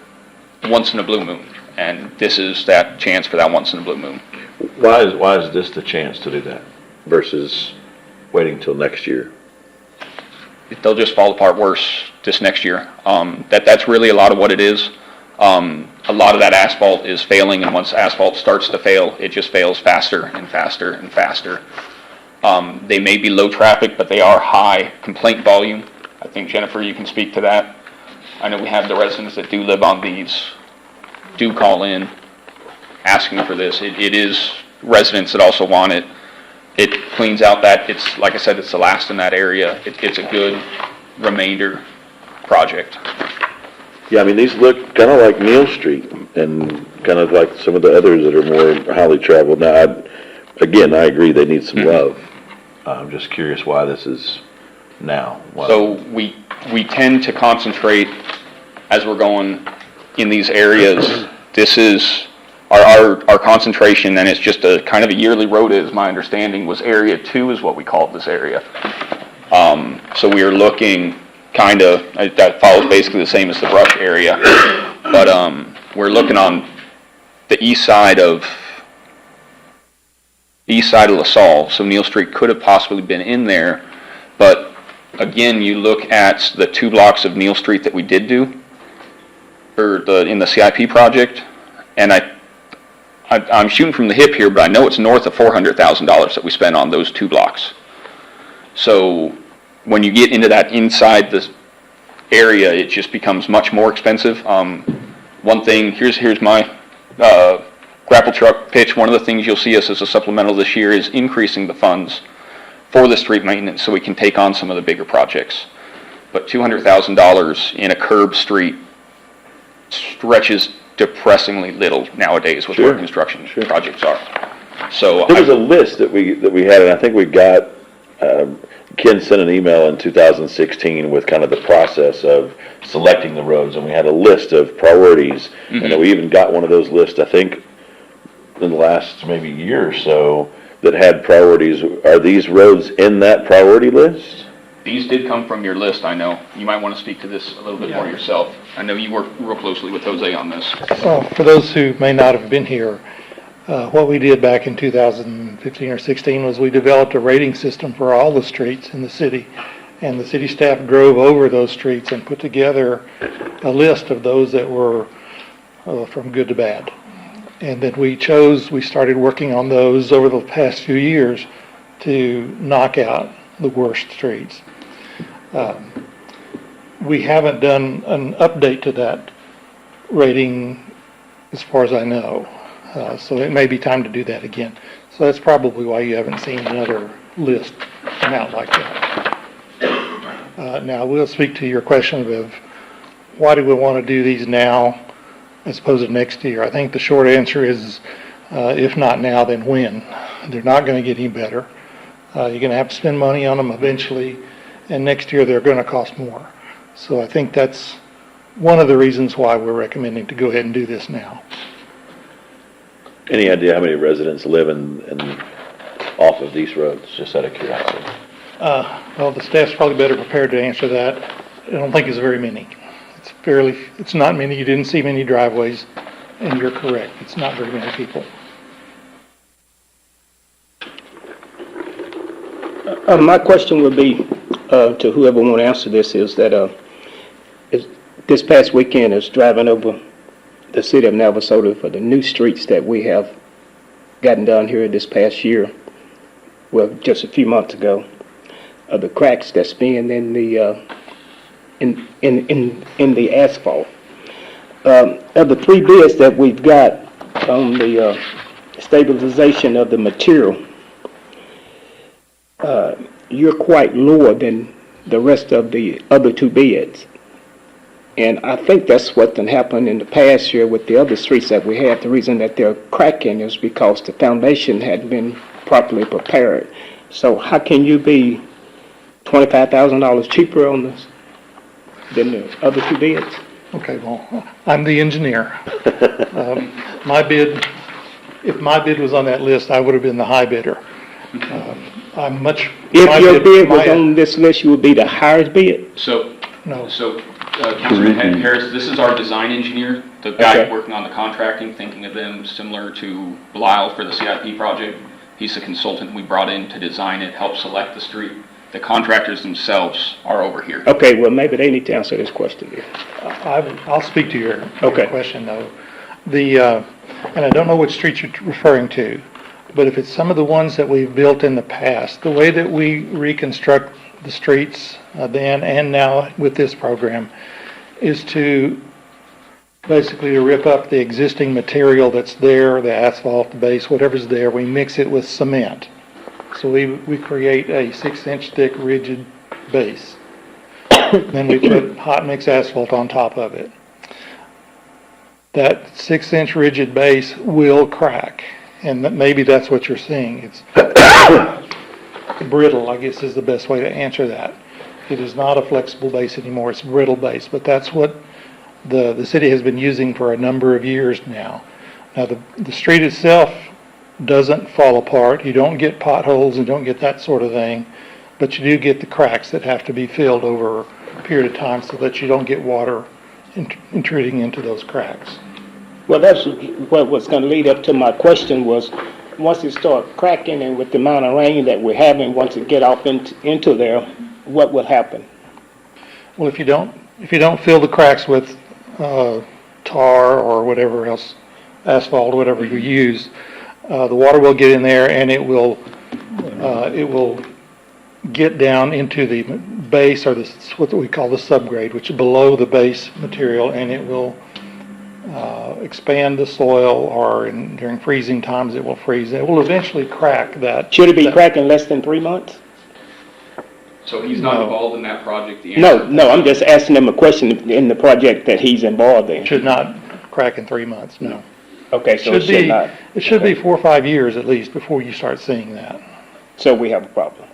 once in a blue moon. And this is that chance for that once in a blue moon. Why is this the chance to do that versus waiting till next year? They'll just fall apart worse this next year. That's really a lot of what it is. A lot of that asphalt is failing, and once asphalt starts to fail, it just fails faster and faster and faster. They may be low traffic, but they are high complaint volume. I think, Jennifer, you can speak to that. I know we have the residents that do live on these, do call in asking for this. It is residents that also want it. It cleans out that, it's, like I said, it's the last in that area. It's a good remainder project. Yeah, I mean, these look kind of like Neal Street and kind of like some of the others that are more highly traveled. Now, I agree they need some love. I'm just curious why this is now. Why- So we tend to concentrate as we're going in these areas. This is our concentration, and it's just a kind of a yearly road, is my understanding, was Area 2 is what we called this area. So we are looking kind of, that follows basically the same as the brush area, but we're looking on the east side of LaSalle, so Neal Street could have possibly been in there, but again, you look at the 2 blocks of Neal Street that we did do, in the CIP project, and I'm shooting from the hip here, but I know it's north of $400,000 that we spent on those 2 blocks. So when you get into that inside this area, it just becomes much more expensive. One thing, here's my grapple truck pitch. One of the things you'll see us as a supplemental this year is increasing the funds for the street maintenance so we can take on some of the bigger projects. But $200,000 in a curb street stretches depressingly little nowadays with where construction projects are. So There was a list that we had, and I think we got, Ken sent an email in 2016 with kind of the process of selecting the roads, and we had a list of priorities, and we even got one of those lists, I think, in the last maybe year or so, that had priorities. Are these roads in that priority list? These did come from your list, I know. You might want to speak to this a little bit more yourself. I know you work real closely with Jose on this. For those who may not have been here, what we did back in 2015 or 16 was we developed a rating system for all the streets in the city. And the city staff drove over those streets and put together a list of those that were from good to bad. And then we started working on those over the past few years to knock out the worst streets. We haven't done an update to that rating as far as I know. So it may be time to do that again. So that's probably why you haven't seen another list come out like that. Now, we'll speak to your question of why do we want to do these now as opposed to next year. I think the short answer is, if not now, then when? They're not going to get any better. You're going to have to spend money on them eventually, and next year they're going to cost more. So I think that's one of the reasons why we're recommending to go ahead and do this now. Any idea how many residents live off of these roads, just out of curiosity? Well, the staff's probably better prepared to answer that. I don't think it's very many. It's not many. You didn't see many driveways, and you're correct. It's not very many people. My question would be, to whoever want to answer this, is that this past weekend is driving over the city of Navasota for the new streets that we have gotten done here this past year, well, just a few months ago, the cracks that's being in the in the asphalt. Of the 3 bids that we've got on the stabilization of the material, you're quite lower than the rest of the other 2 bids. And I think that's what done happened in the past year with the other streets that we had. The reason that they're cracking is because the foundation hadn't been properly prepared. So how can you be $25,000 cheaper on this than the other 2 bids? Okay, well, I'm the engineer. If my bid was on that list, I would have been the high bidder. If your bid was on this list, you would be the highest bid? No. Councilman Harris, this is our design engineer, the guy working on the contracting, thinking of them similar to Belial for the CIP project. He's the consultant we brought in to design it, help select the street. The contractors themselves are over here. Okay, well, maybe they need to answer this question then. I'll speak to your Okay. question, though. And I don't know which streets you're referring to, but if it's some of the ones that we've built in the past, the way that we reconstruct the streets then and now with this program is to basically to rip up the existing material that's there, the asphalt, the base, whatever's there, we mix it with cement. So we create a 6-inch thick rigid base. Then we put hot mix asphalt on top of it. That 6-inch rigid base will crack, and maybe that's what you're seeing. It's brittle, I guess is the best way to answer that. It is not a flexible base anymore, it's brittle base, but that's what the city has been using for a number of years now. Now, the street itself doesn't fall apart. You don't get potholes and don't get that sort of thing, but you do get the cracks that have to be filled over a period of time so that you don't get water intruding into those cracks. Well, that's what was gonna lead up to my question was, once it start cracking and with the amount of rain that we're having, once it get off into there, what would happen? Well, if you don't fill the cracks with tar or whatever else, asphalt, whatever you use, the water will get in there and it will get down into the base, or what we call the subgrade, which is below the base material, and it will expand the soil, or during freezing times it will freeze. It will eventually crack that. Should it be cracking less than 3 months? So he's not involved in that project? The No, answer- I'm just asking him a question in the project that he's involved in. Should not crack in 3 months, no. Okay, so it should not. It should be 4 or 5 years at least before you start seeing that. So we have a problem.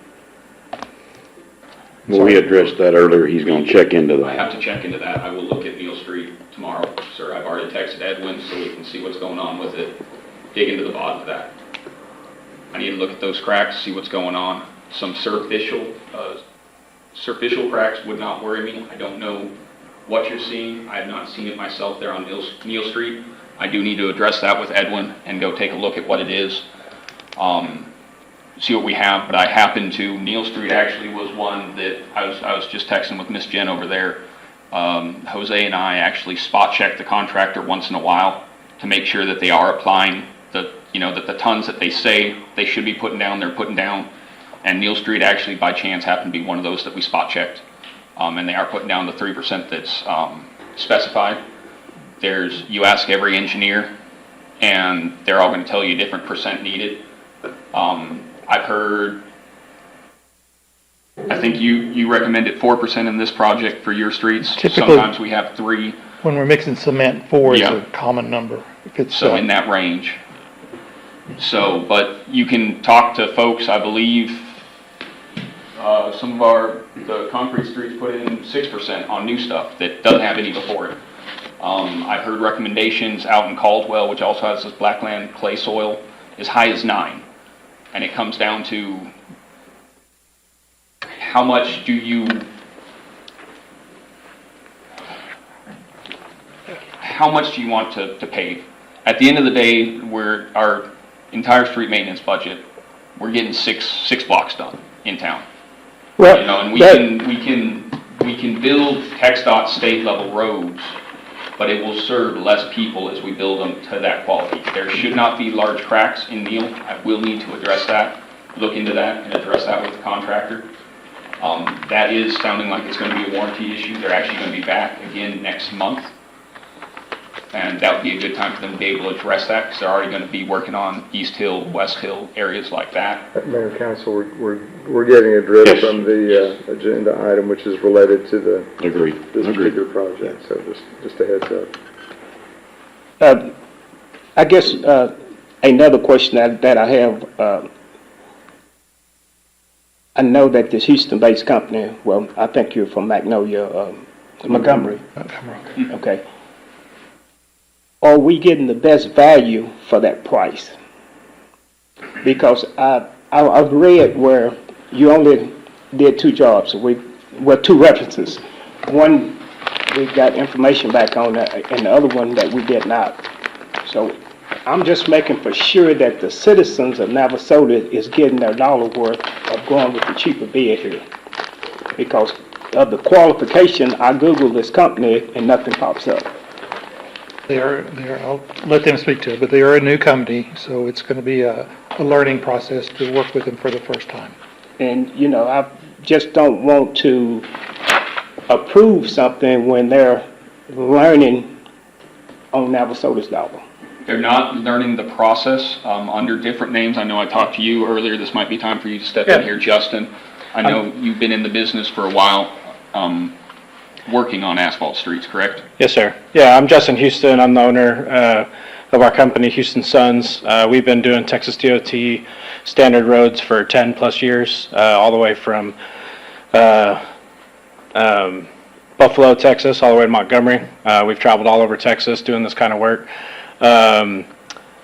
Well, we addressed that earlier. He's gonna check into I have that. to check into that. I will look at Neal Street tomorrow, sir. I've already texted Edwin so we can see what's going on with it, dig into the bottom of that. I need to look at those cracks, see what's going on. Some superficial cracks would not worry me. I don't know what you're seeing. I have not seen it myself there on Neal Street. I do need to address that with Edwin and go take a look at what it is. See what we have, but I happen to, Neal Street actually was one that I was just texting with Miss Jen over there. Jose and I actually spot check the contractor once in a while to make sure that they are applying that the tons that they say they should be putting down, they're putting down. And Neal Street actually by chance happened to be one of those that we spot checked. And they are putting down the 3% that's specified. You ask every engineer and they're all going to tell you a different percent needed. I've heard, I think you recommended 4% in this project for your streets. Typically- Sometimes we have 3, When we're mixing cement, 4 is Yeah. a common number. If it's, so in that range. So, but you can talk to folks, I believe, some of the concrete streets put in 6% on new stuff that doesn't have any before it. I've heard recommendations out in Caldwell, which also has this blackland clay soil, as high as 9. And it comes down to how much do you want to pave? At the end of the day, our entire street maintenance budget, we're getting six blocks done in town. And we can build TxDOT state level roads, but it will serve less people as we build them to that quality. There should not be large cracks in Neal. I will need to address that, look into that, and address that with the contractor. That is sounding like it's going to be a warranty issue. They're actually going to be back again next month. And that would be a good time for them to be able to address that, because they're already going to be working on East Hill, West Hill, areas like that. Mayor and Council, we're getting addressed Yes. from the agenda item, which is related to Agreed. this Agreed. particular project, so just a heads up. I guess, another question that I have, I know that this Houston-based company, well, I think you're from Magnolia, Montgomery. Okay. Are we getting the best value for that price? Because I've read where you only did 2 jobs, 2 references. One, we got information back on that, and the other one that we did not. So I'm just making for sure that the citizens of Navasota is getting their dollar worth of going with the cheaper bid here. Because of the qualification, I Googled this company and nothing pops up. I'll let them speak to it, but they are a new company, so it's going to be a learning process to work with them for the first time. And, you know, I just don't want to approve something when they're learning on Navasota's dollar. They're not learning the process under different names. I know I talked to you earlier. This might be time for you to step in here, Justin. I know you've been in the business for a while, working on asphalt streets, correct? Yes, sir. Yeah, I'm Justin Houston. I'm the owner of our company, Houston Sons. We've been doing Texas DOT standard roads for 10 plus years, all the way from Buffalo, Texas, all the way to Montgomery. We've traveled all over Texas doing this kind of work.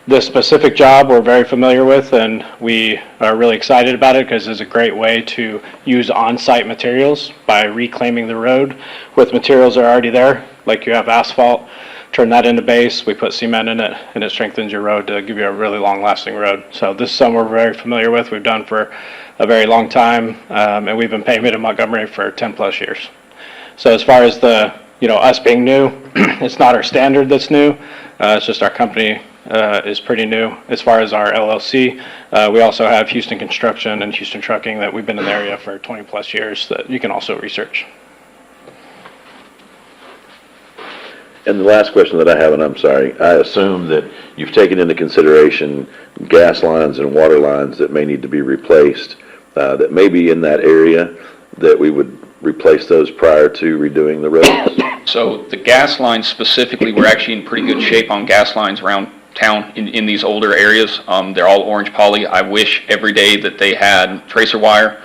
This specific job we're very familiar with, and we are really excited about it because it's a great way to use on-site materials by reclaiming the road with materials that are already there. Like you have asphalt, turn that into base, we put cement in it, and it strengthens your road to give you a really long-lasting road. So this is something we're very familiar with, we've done for a very long time, and we've been paving in Montgomery for 10 plus years. So as far as us being new, it's not our standard that's new, it's just our company is pretty new. As far as our LLC, we also have Houston Construction and Houston Trucking that we've been in the area for 20 plus years that you can also research. And the last question that I have, and I'm sorry, I assume that you've taken into consideration gas lines and water lines that may need to be replaced, that may be in that area, that we would replace those prior to redoing the roads? So the gas lines specifically, we're actually in pretty good shape on gas lines around town in these older areas. They're all orange poly. I wish every day that they had tracer wire,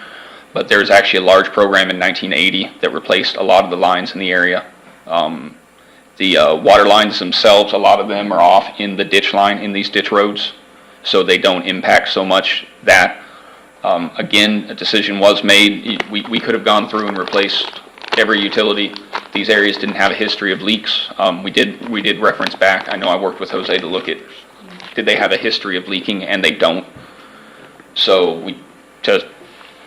but there's actually a large program in 1980 that replaced a lot of the lines in the area. The water lines themselves, a lot of them are off in the ditch line in these ditch roads, so they don't impact so much that. Again, a decision was made. We could have gone through and replaced every utility. These areas didn't have a history of leaks. We did reference back. I know I worked with Jose to look at, did they have a history of leaking, and they don't. So to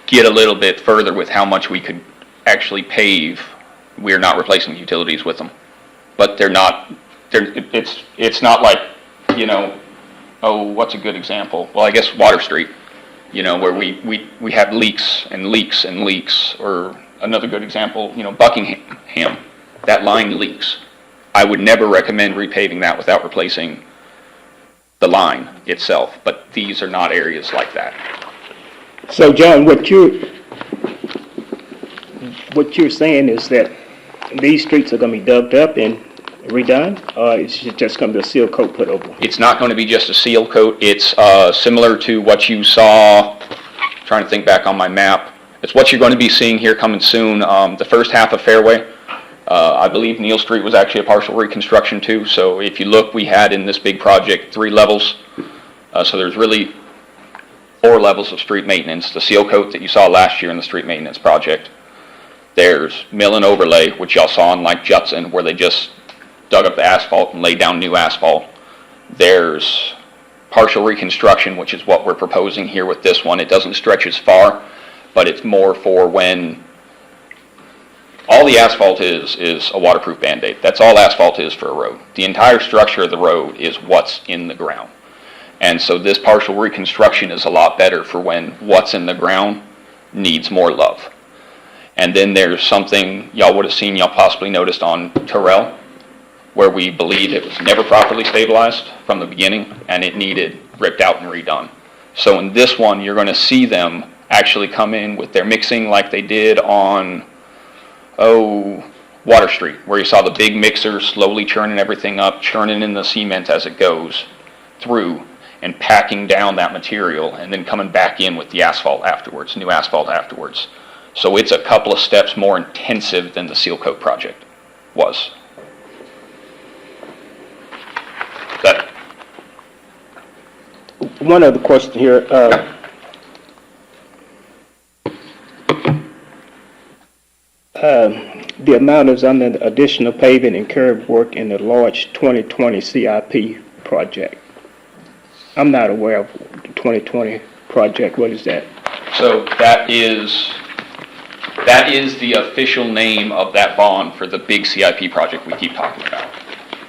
get a little bit further with how much we could actually pave, we're not replacing utilities with them. But it's not like, what's a good example? Well, I guess Water Street, where we have leaks and leaks and leaks, or another good example, Buckingham, that line leaks. I would never recommend repaving that without replacing the line itself, but these are not areas like that. So, John, what you're saying is that these streets are going to be dug up and redone, or it's just going to be a seal coat put over? It's not going to be just a seal coat. It's similar to what you saw, trying to think back on my map. It's what you're going to be seeing here coming soon. The first half of Fairway, I believe Neal Street was actually a partial reconstruction too. So if you look, we had in this big project 3 levels. So there's really 4 levels of street maintenance. The seal coat that you saw last year in the street maintenance project. There's mill and overlay, which y'all saw in like Judson, where they just dug up the asphalt and laid down new asphalt. There's partial reconstruction, which is what we're proposing here with this one. It doesn't stretch as far, but it's more for when all the asphalt is a waterproof Band-Aid. That's all asphalt is for a road. The entire structure of the road is what's in the ground. And so this partial reconstruction is a lot better for when what's in the ground needs more love. And then there's something y'all would have seen, y'all possibly noticed on Terrell, where we believe it was never properly stabilized from the beginning and it needed ripped out and redone. So in this one, you're going to see them actually come in with their mixing like they did on, Water Street, where you saw the big mixer slowly churning everything up, churning in the cement as it goes through and packing down that material and then coming back in with the asphalt afterwards, new asphalt afterwards. So it's a couple of steps more intensive than the seal coat project was. One other question here. The amount is under additional paving and curb work in the large 2020 CIP project. I'm not aware of the 2020 project. What is that? So that is the official name of that bond for the big CIP project we keep talking about.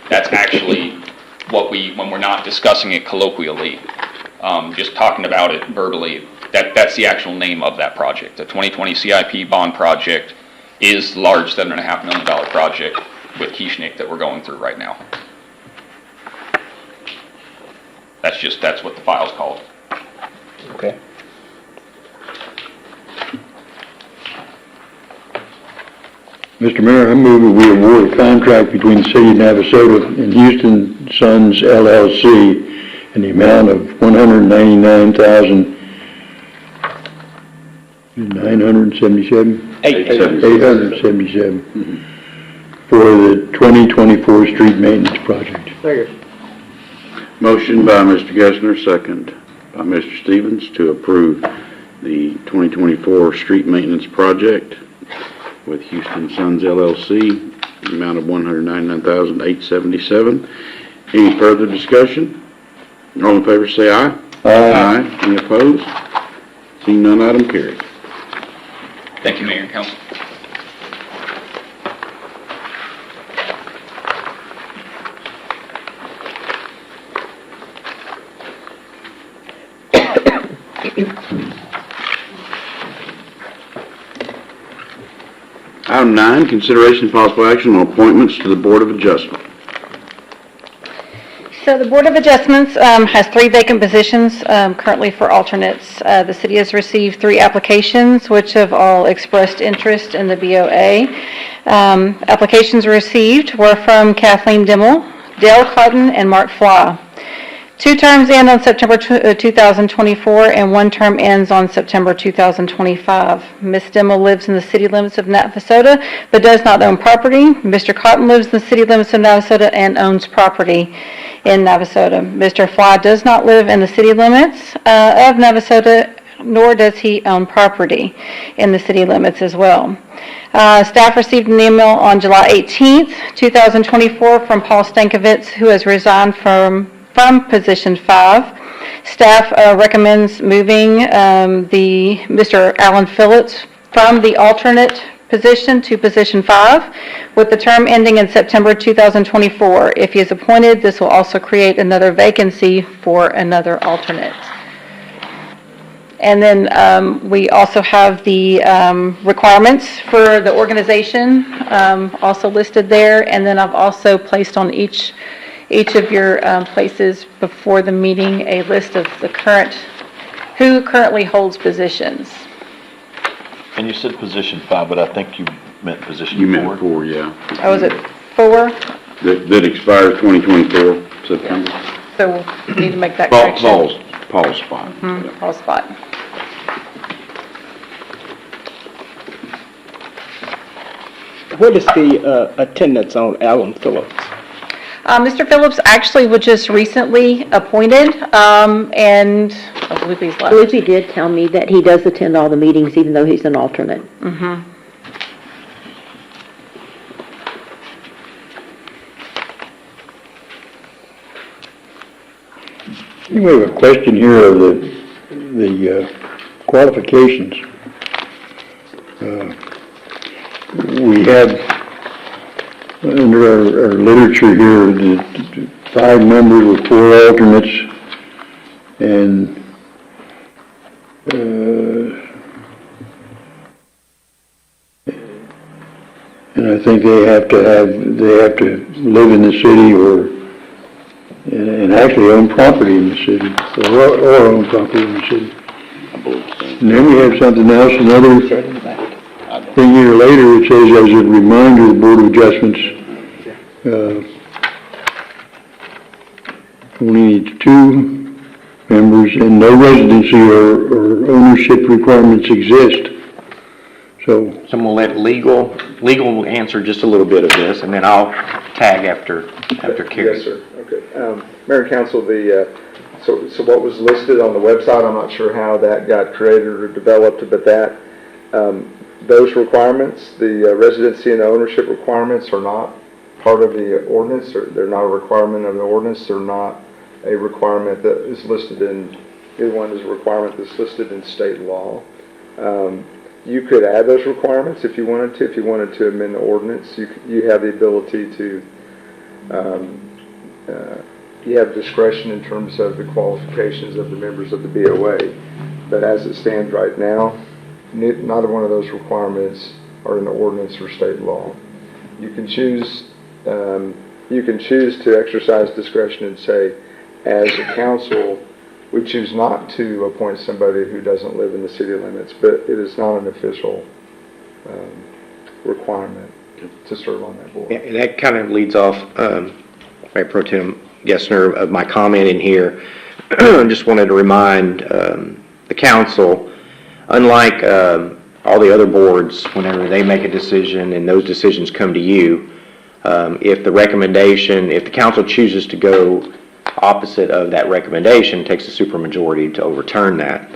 That's actually when we're not discussing it colloquially, just talking about it verbally, that's the actual name of that project. The 2020 CIP bond project is the large $7.5 million project with Kieschnick that we're going through right now. That's what the file's called. Okay. Mr. Mayor, I move that we award a contract between the City of Navasota and Houston Sons LLC in the amount of $199,977? $877 for the 2024 street maintenance project. Motion by Mr. Gessner, second by Mr. Stevens to approve the 2024 street maintenance project with Houston Sons LLC, the amount of $199,877. Any further discussion? All in favor say aye. Aye. Any opposed? Seeing none, item carries. Thank you, Mayor and Council. Item 9, consideration and possible action on appointments to the Board of Adjustment. So the Board of Adjustments has 3 vacant positions currently for alternates. The city has received 3 applications, which have all expressed interest in the BOA. Applications received were from Kathleen Dimmel, Dale Cotton, and Mark Flaw. 2 terms end on September 2024, and 1 term ends on September 2025. Ms. Dimmel lives in the city limits of Navasota, but does not own property. Mr. Cotton lives in the city limits of Navasota and owns property in Navasota. Mr. Fly does not live in the city limits of Navasota, nor does he own property in the city limits as well. Staff received an email on July 18th, 2024 from Paul Stankovitz, who has resigned from position 5. Staff recommends moving Mr. Alan Phillips from the alternate position to position 5, with the term ending in September 2024. If he is appointed, this will also create another vacancy for another alternate. And then we also have the requirements for the organization also listed there, and then I've also placed on each of your places before the meeting a list of who currently holds positions. And you said position 5, but I think you meant position 4. You meant 4, yeah. Oh, is it 4? That expires 2024, September. So we'll need to make that correction. Paul's spot. Paul's spot. What is the attendance on Alan Phillips? Mr. Phillips actually was just recently appointed, and I believe he's left. Lucy did tell me that he does attend all the meetings, even though he's an alternate. Mm-hmm. We have a question here of the qualifications. We have under our literature here the 5 members with 4 alternates, and I think they have to live in the city and actually own property in the city, or own property in the city. And then we have something else, another thing here later, it says, as a reminder, the Board of Adjustments only needs 2 members, and no residency or ownership requirements exist. So I'm gonna let legal answer just a little bit of this, and then I'll tag after Kerry. Yes, sir. Okay. Mayor and Council, so what was listed on the website, I'm not sure how that got created or developed, but that, those requirements, the residency and ownership requirements are not part of the ordinance, or they're not a requirement of the ordinance, they're not a requirement that is listed in, either one is a requirement that's listed in state law. You could add those requirements if you wanted to. If you wanted to amend the ordinance, you have the ability to, you have discretion in terms of the qualifications of the members of the BOA. But as it stands right now, neither one of those requirements are in the ordinance or state law. You can choose to exercise discretion and say, as a council, we choose not to appoint somebody who doesn't live in the city limits, but it is not an official requirement to serve on that board. Yeah, and that kind of leads off, Mayor Pro Tem Gessner, of my comment in here. I just wanted to remind the council, unlike all the other boards, whenever they make a decision and those decisions come to you, if the council chooses to go opposite of that recommendation, it takes a supermajority to overturn that.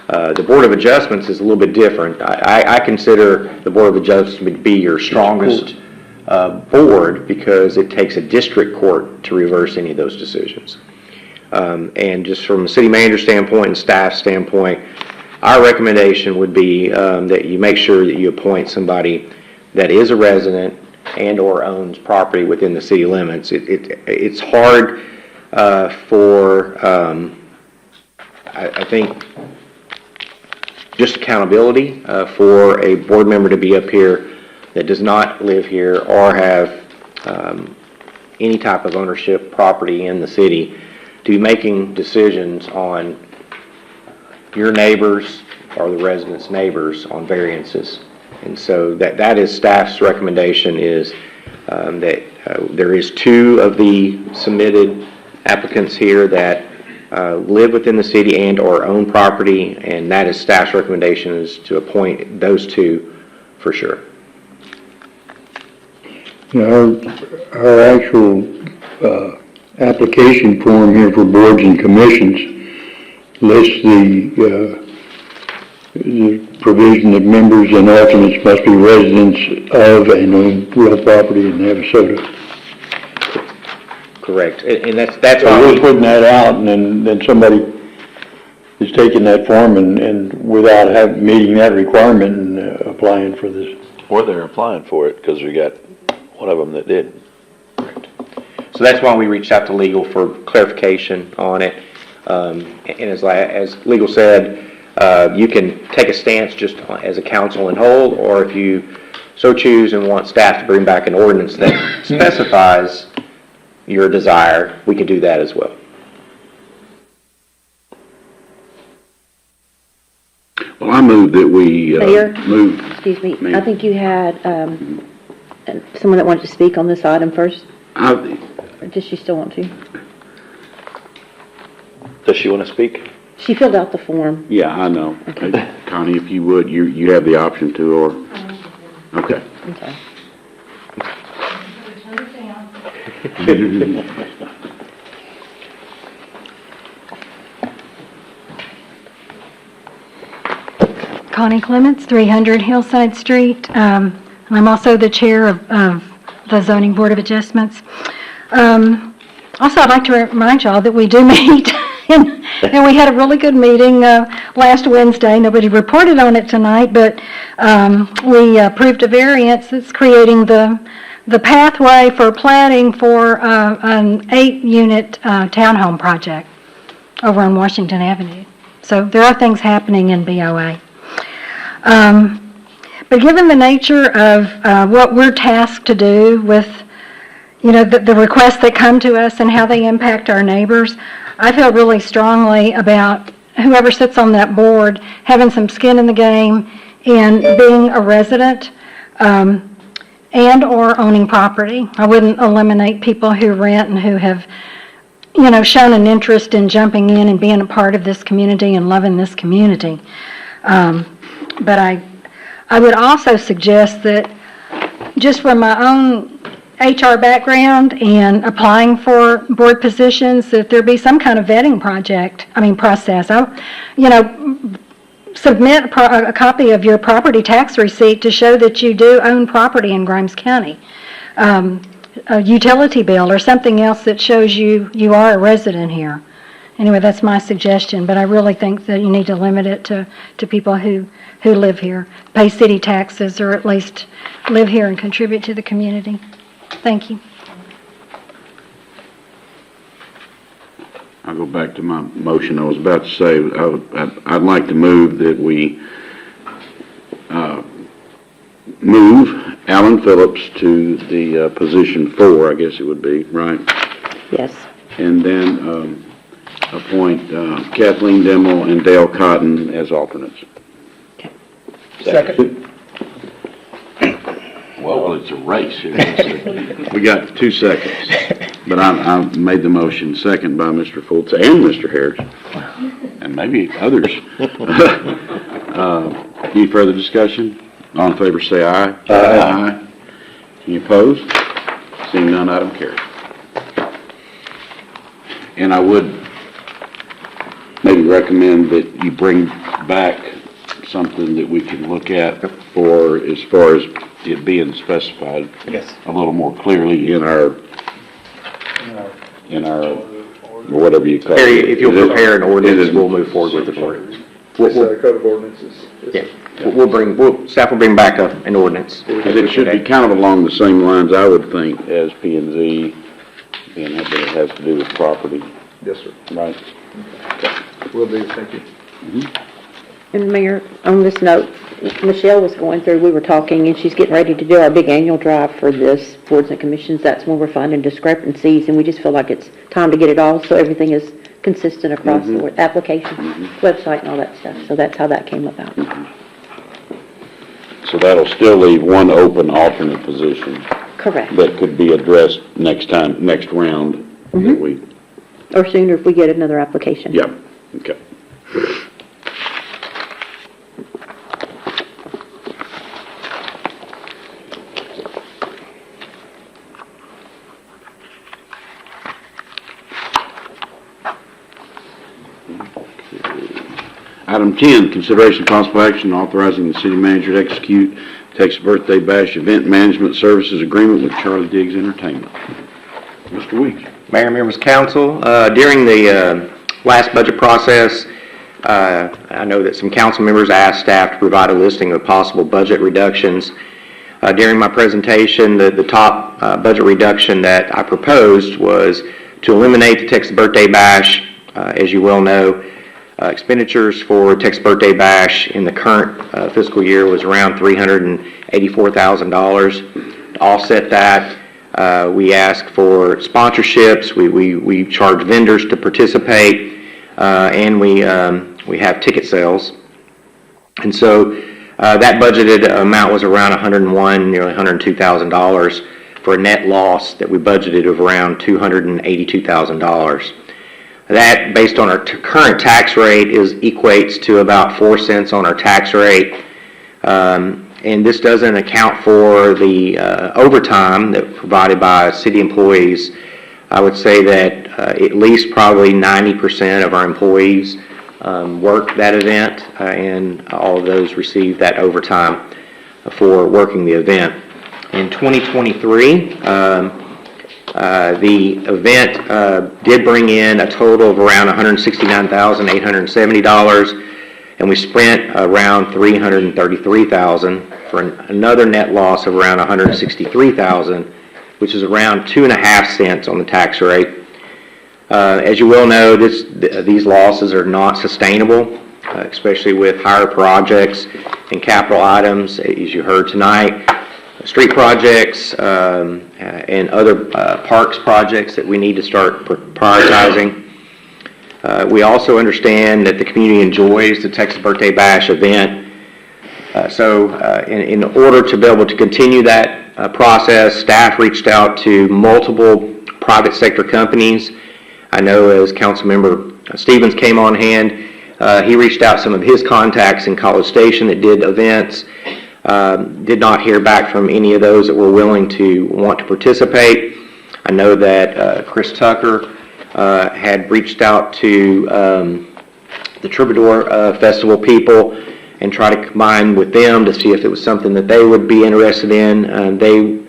The Board of Adjustments is a little bit different. I consider the Board of Adjustment to be your strongest board because it takes a district court to reverse any of those decisions. And just from a city manager standpoint and staff standpoint, our recommendation would be that you make sure that you appoint somebody that is a resident and or owns property within the city limits. It's hard I think, just accountability for a board member to be up here that does not live here or have any type of ownership property in the city to be making decisions on your neighbors or the residents' neighbors on variances. And so that is staff's recommendation is that there is 2 of the submitted applicants here that live within the city and or own property, and that is staff's recommendation is to appoint those 2 for sure. Our actual application form here for boards and commissions lists the provision that members and alternates must be residents of and own real property in Navasota. Correct, and that's So why we're putting that out, and then somebody is taking that form and without meeting that requirement and applying for this. Or they're applying for it, because we got one of them that did. So that's why we reached out to legal for clarification on it. And as legal said, you can take a stance just as a council in whole, or if you so choose and want staff to bring back an ordinance that specifies your desire, we can do that as well. Well, I move that we Mayor? move. Excuse me, Ma'am. I think you had someone that wanted to speak on this item first. Or does she still want to? Does she want to speak? She filled out the form. Yeah, I know. Okay. Connie, if you would, you have the option to, or, okay. Okay. Connie Clements, 300 Hillside Street. And I'm also the chair of the Zoning Board of Adjustments. Also, I'd like to remind y'all that we do meet, and we had a really good meeting last Wednesday. Nobody reported on it tonight, but we approved a variance that's creating the pathway for planning for an 8-unit townhome project over on Washington Avenue. So there are things happening in BOA. But given the nature of what we're tasked to do with, the requests that come to us and how they impact our neighbors, I feel really strongly about whoever sits on that board having some skin in the game and being a resident and or owning property. I wouldn't eliminate people who rent and who have, shown an interest in jumping in and being a part of this community and loving this community. But I would also suggest that just from my own HR background and applying for board positions, that there be some kind of vetting process. Submit a copy of your property tax receipt to show that you do own property in Grimes County. a utility bill or something else that shows you are a resident here. Anyway, that's my suggestion, but I really think that you need to limit it to people who live here, pay city taxes, or at least live here and contribute to the community. Thank you. I'll go back to my motion. I was about to say, I'd like to move that we move Alan Phillips to the position 4, I guess it would be, right? Yes. And then appoint Kathleen Dimmel and Dale Cotton as alternates. Second. Well, it's a race here. We got 2 seconds, but I made the motion, second by Mr. Fultz and Mr. Harris, and maybe others. Any further discussion? All in favor say aye. Aye. Any opposed? Seeing none, item carries. And I would maybe recommend that you bring back something that we can look at for, as far as it being specified. Yes. A little more clearly in our, whatever you call it. Harry, if you'll prepare an ordinance, we'll move forward with the ordinance. This code of ordinances. Yeah, staff will bring back an ordinance. Because it should be kind of along the same lines, I would think, as P and Z, being that it has to do with property, Yes, sir. right? Will do, thank you. And Mayor, on this note, Michelle was going through, we were talking, and she's getting ready to do our big annual drive for this boards and commissions. That's when we're finding discrepancies, and we just feel like it's time to get it all, so everything is consistent across the application, website, and all that stuff. So that's how that came about. So that'll still leave one open alternate position Correct. that could be addressed next round. that we. Or sooner if we get another application. Yeah, okay. Item 10, consideration possible action authorizing the city manager to execute Texas Birthday Bash event management services agreement with Charlie Diggs Entertainment. Mr. Weeks. Mayor, members of council, during the last budget process, I know that some council members asked staff to provide a listing of possible budget reductions. During my presentation, the top budget reduction that I proposed was to eliminate the Texas Birthday Bash. As you well know, expenditures for Texas Birthday Bash in the current fiscal year was around $384,000. To offset that, we ask for sponsorships, we charge vendors to participate, and we have ticket sales. And so that budgeted amount was around nearly $102,000 for a net loss that we budgeted of around $282,000. That, based on our current tax rate, equates to about 4 cents on our tax rate. And this doesn't account for the overtime that provided by city employees. I would say that at least probably 90% of our employees work that event, and all of those receive that overtime for working the event. In 2023, the event did bring in a total of around $169,870, and we spent around $333,000 for another net loss of around $163,000, which is around 2.5 cents on the tax rate. As you well know, these losses are not sustainable, especially with higher projects and capital items, as you heard tonight. Street projects and other parks projects that we need to start prioritizing. We also understand that the community enjoys the Texas Birthday Bash event. So in order to be able to continue that process, staff reached out to multiple private sector companies. I know as Councilmember Stevens came on hand, he reached out some of his contacts in College Station that did events. Did not hear back from any of those that were willing to want to participate. I know that Chris Tucker had reached out to the Troubadour Festival people and try to combine with them to see if it was something that they would be interested in. They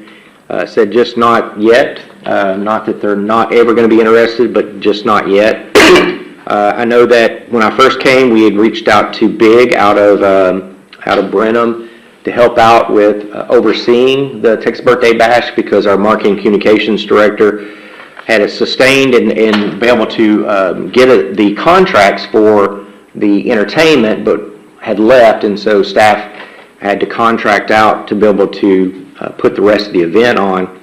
said just not yet, not that they're not ever going to be interested, but just not yet. I know that when I first came, we had reached out to Big out of Brenham to help out with overseeing the Texas Birthday Bash because our marketing communications director had sustained and been able to get the contracts for the entertainment, but had left, and so staff had to contract out to be able to put the rest of the event on.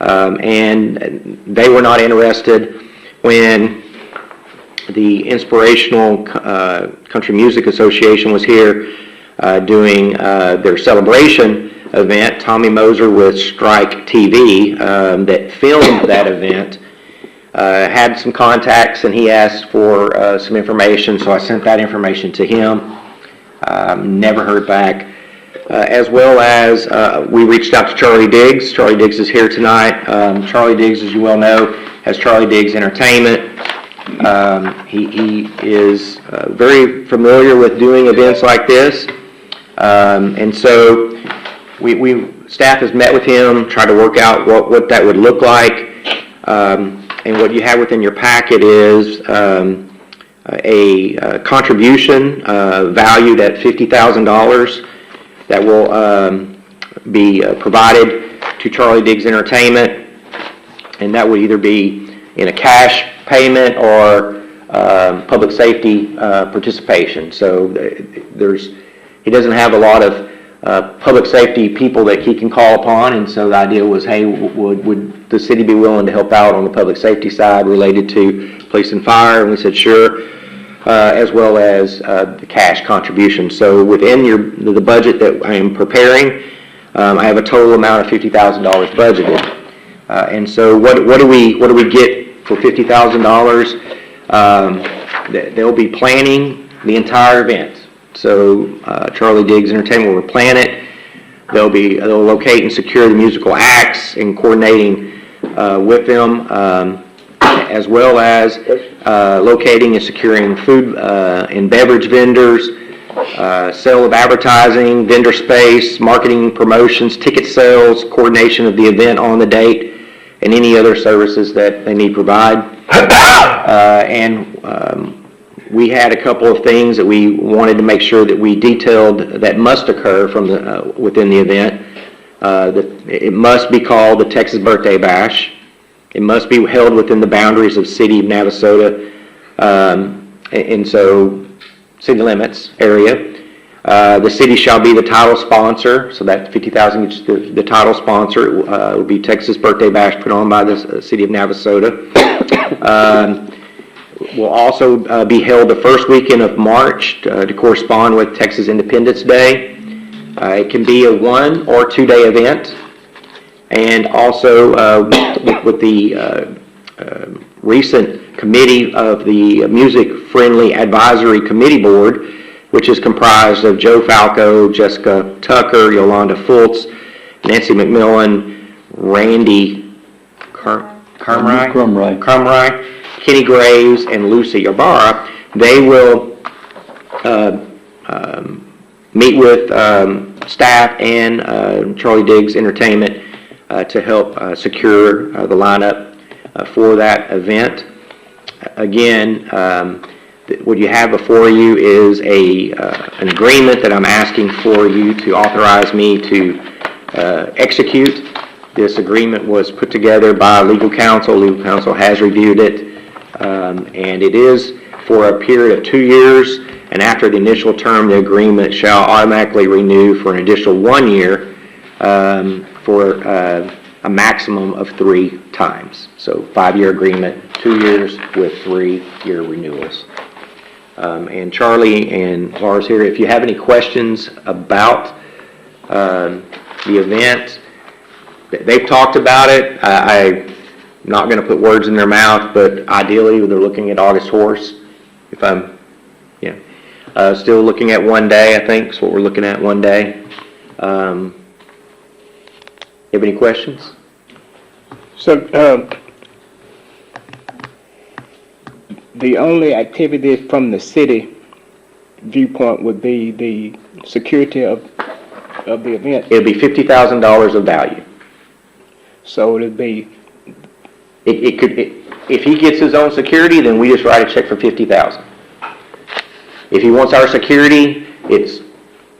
And they were not interested when the Inspirational Country Music Association was here doing their celebration event. Tommy Moser with Strike TV that filmed that event had some contacts, and he asked for some information, so I sent that information to him. Never heard back. As well as we reached out to Charlie Diggs. Charlie Diggs is here tonight. Charlie Diggs, as you well know, has Charlie Diggs Entertainment. He is very familiar with doing events like this. And so staff has met with him, tried to work out what that would look like. And what you have within your packet is a contribution valued at $50,000 that will be provided to Charlie Diggs Entertainment, and that would either be in a cash payment or public safety participation. So he doesn't have a lot of public safety people that he can call upon, and so the idea was, hey, would the city be willing to help out on the public safety side related to police and fire? And we said sure. As well as the cash contribution. So within the budget that I am preparing, I have a total amount of $50,000 budgeted. And so what do we get for $50,000? They'll be planning the entire event. So Charlie Diggs Entertainment will plan it. They'll locate and secure the musical acts and coordinating with them. As well as locating and securing food and beverage vendors, sale of advertising, vendor space, marketing, promotions, ticket sales, coordination of the event on the date, and any other services that they need provide. We had a couple of things that we wanted to make sure that we detailed that must occur from within the event. It must be called the Texas Birthday Bash. It must be held within the boundaries of City of Navasota, and so city limits area. The city shall be the title sponsor, so that $50,000 gets the title sponsor. It will be Texas Birthday Bash put on by the City of Navasota. Will also be held the first weekend of March to correspond with Texas Independence Day. It can be a 1 or 2 day event. And also with the recent committee of the Music Friendly Advisory Committee Board, which is comprised of Joe Falco, Jessica Tucker, Yolanda Fultz, Nancy McMillan, Randy Crumry, Kenny Graves, and Lucy Ybarra. They will meet with staff and Charlie Diggs Entertainment to help secure the lineup for that event. Again, what you have before you is an agreement that I'm asking for you to authorize me to execute. This agreement was put together by legal counsel. Legal counsel has reviewed it, and it is for a period of 2 years, and after the initial term, the agreement shall automatically renew for an additional 1 year for a maximum of 3 times. So 5-year agreement, 2 years with 3-year renewals. And Charlie and Laura's here. If you have any questions about the event, they've talked about it. I'm not going to put words in their mouth, but ideally they're looking at August Horse. If I'm, still looking at 1 day, I think is what we're looking at, 1 day. You have any questions? So, the only activity from the city viewpoint would be the security of the event? It'll be $50,000 of value. So it'd be, If he gets his own security, then we just write a check for 50,000. If he wants our security, it's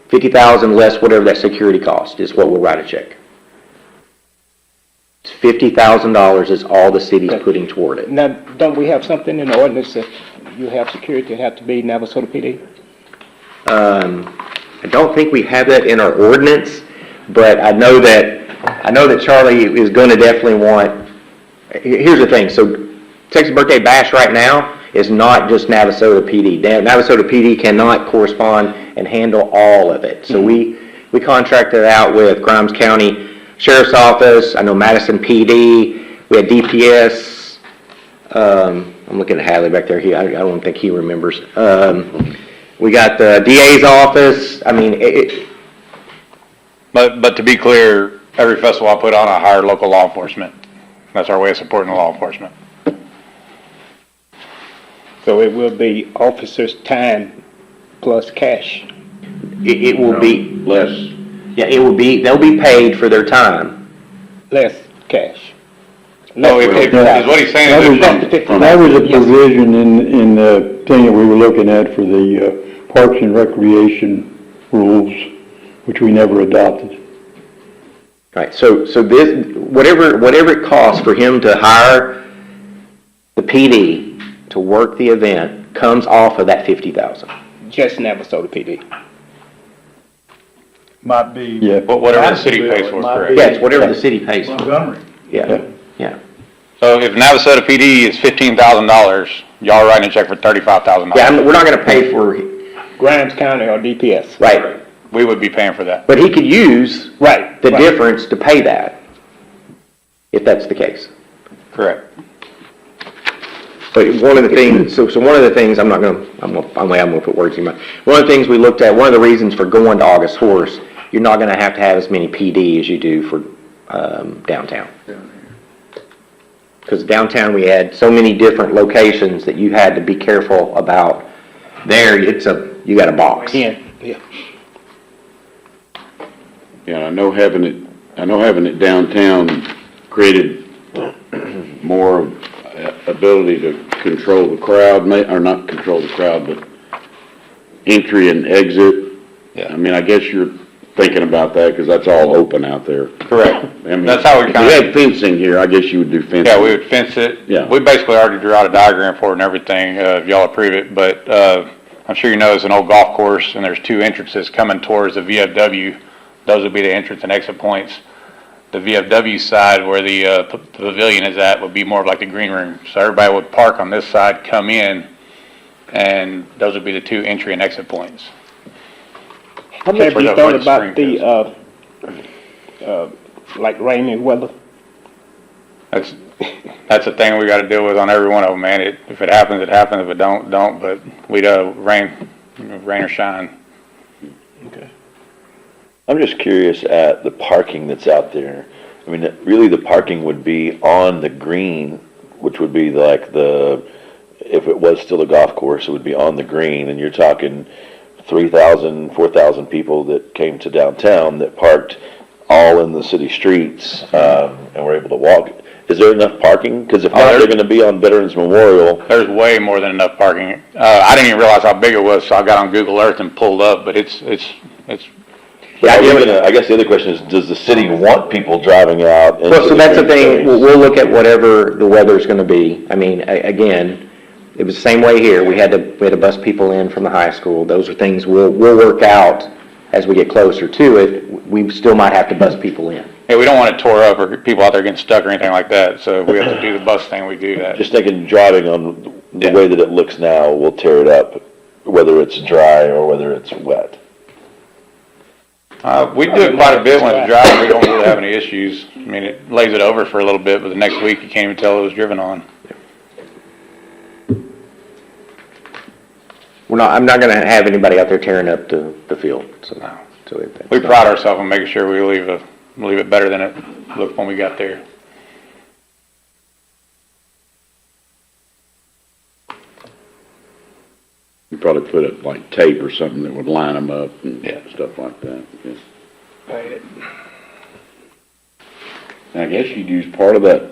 50,000 less whatever that security cost is what we'll write a check. It's $50,000 is all the city's putting toward it. now, don't we have something in the ordinance that you have security, it have to be Navasota PD? I don't think we have that in our ordinance, but I know that Charlie is gonna definitely want, here's the thing, so Texas Birthday Bash right now is not just Navasota PD. Navasota PD cannot correspond and handle all of it. So we contracted out with Grimes County Sheriff's Office, I know Madison PD, we had DPS, I'm looking at Hadley back there, I don't think he remembers. We got the DA's office, I mean, But to be clear, every festival I put on, I hire local law enforcement. That's our way of supporting the law enforcement. So it will be officers' time plus cash. it will be, Less. yeah, they'll be paid for their time. Less cash. No, if is what he's saying is if That was a provision in the thing that we were looking at for the Parks and Recreation rules, which we never adopted. Right, so this, whatever it costs for him to hire the PD to work the event comes off of that 50,000. Just Navasota PD. Might be. Yeah. whatever the city pays for, correct? Yeah, it's whatever the city pays for. Montgomery. Yeah. So if Navasota PD is $15,000, y'all are writing a check for $35,000. Yeah, we're not gonna pay for, Grimes County or DPS. right, We would be paying for that. but he could use Right. the right. difference to pay that, if that's the case. Correct. But one of the things, so one of the things, I'm gonna put words in your mouth. One of the things we looked at, one of the reasons for going to August Horse, you're not gonna have to have as many PD as you do for, downtown. Because downtown, we had so many different locations that you had to be careful about. There, you got a box. Yeah. Yeah, I know having it downtown created more ability to control the crowd, or not control the crowd, but entry and exit. Yeah. I mean, I guess you're thinking about that, because that's all open out there. Correct. I mean, That's how we if kinda- you had fencing here, I guess you would do fencing. Yeah, we would fence it. Yeah. We basically already drew out a diagram for it and everything, if y'all approve it, but, I'm sure you know it's an old golf course and there's two entrances coming towards the VFW. Those would be the entrance and exit points. The VFW side where the pavilion is at would be more of like the green room. So everybody would park on this side, come in, and those would be the two entry and exit points. How much Where you the- thought where the about spring the, like rainy weather? That's the thing we gotta deal with on every one of them, man. If it happens, it happens. If it don't, but we'd, rain or shine. I'm just curious at the parking that's out there. I mean, really the parking would be on the green, which would be like if it was still a golf course, it would be on the green, and you're talking 3,000, 4,000 people that came to downtown that parked all in the city streets, and were able to walk. Is there enough parking? Because if not, they're gonna be on Veterans Memorial. There's way more than enough parking. I didn't even realize how big it was, so I got on Google Earth and pulled up, but it's But I guess the other question is, does the city want people driving out? Well, so that's the thing, we'll look at whatever the weather's gonna be. I mean, again, it was the same way here, we had to bus people in from the high school. Those are things we'll work out as we get closer to it. We still might have to bus people in. yeah, we don't want it tore up or people out there getting stuck or anything like that. So if we have to do the bus thing, we do that. Just thinking driving on the way that it looks now will tear it up, whether it's dry or whether it's wet. We do it quite a bit when it's dry. We don't really have any issues. I mean, it lays it over for a little bit, but the next week you can't even tell it was driven on. I'm not gonna have anybody out there tearing up the field, so. We pride ourselves on making sure we leave it better than it looked when we got there. You probably put it like tape or something that would line them up and Yeah. stuff like that. Yeah. And I guess you'd use part of that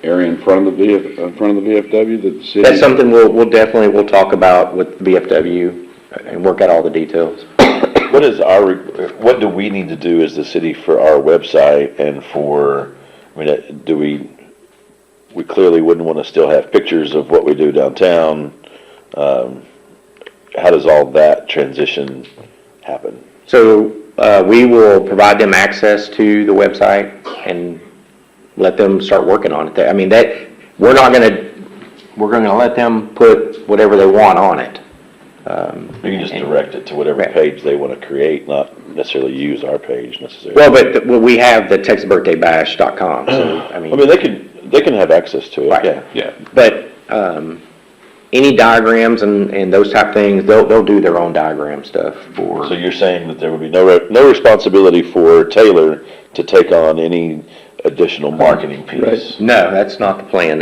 area in front of the VFW that the city. That's something we'll definitely talk about with BFW and work out all the details. What do we need to do as the city for our website and for, I mean, we clearly wouldn't want to still have pictures of what we do downtown. How does all that transition happen? So, we will provide them access to the website and let them start working on it. I mean, we're gonna let them put whatever they want on it. You can just direct it to whatever page they want to create, not necessarily use our page necessarily. Well, but we have the TexasBirthdayBash.com, so, I mean. They can have access to it. Right. Yeah. But, any diagrams and those type things, they'll do their own diagram stuff So you're saying that there would be no responsibility for Taylor to take on any additional marketing piece? No, that's not the plan.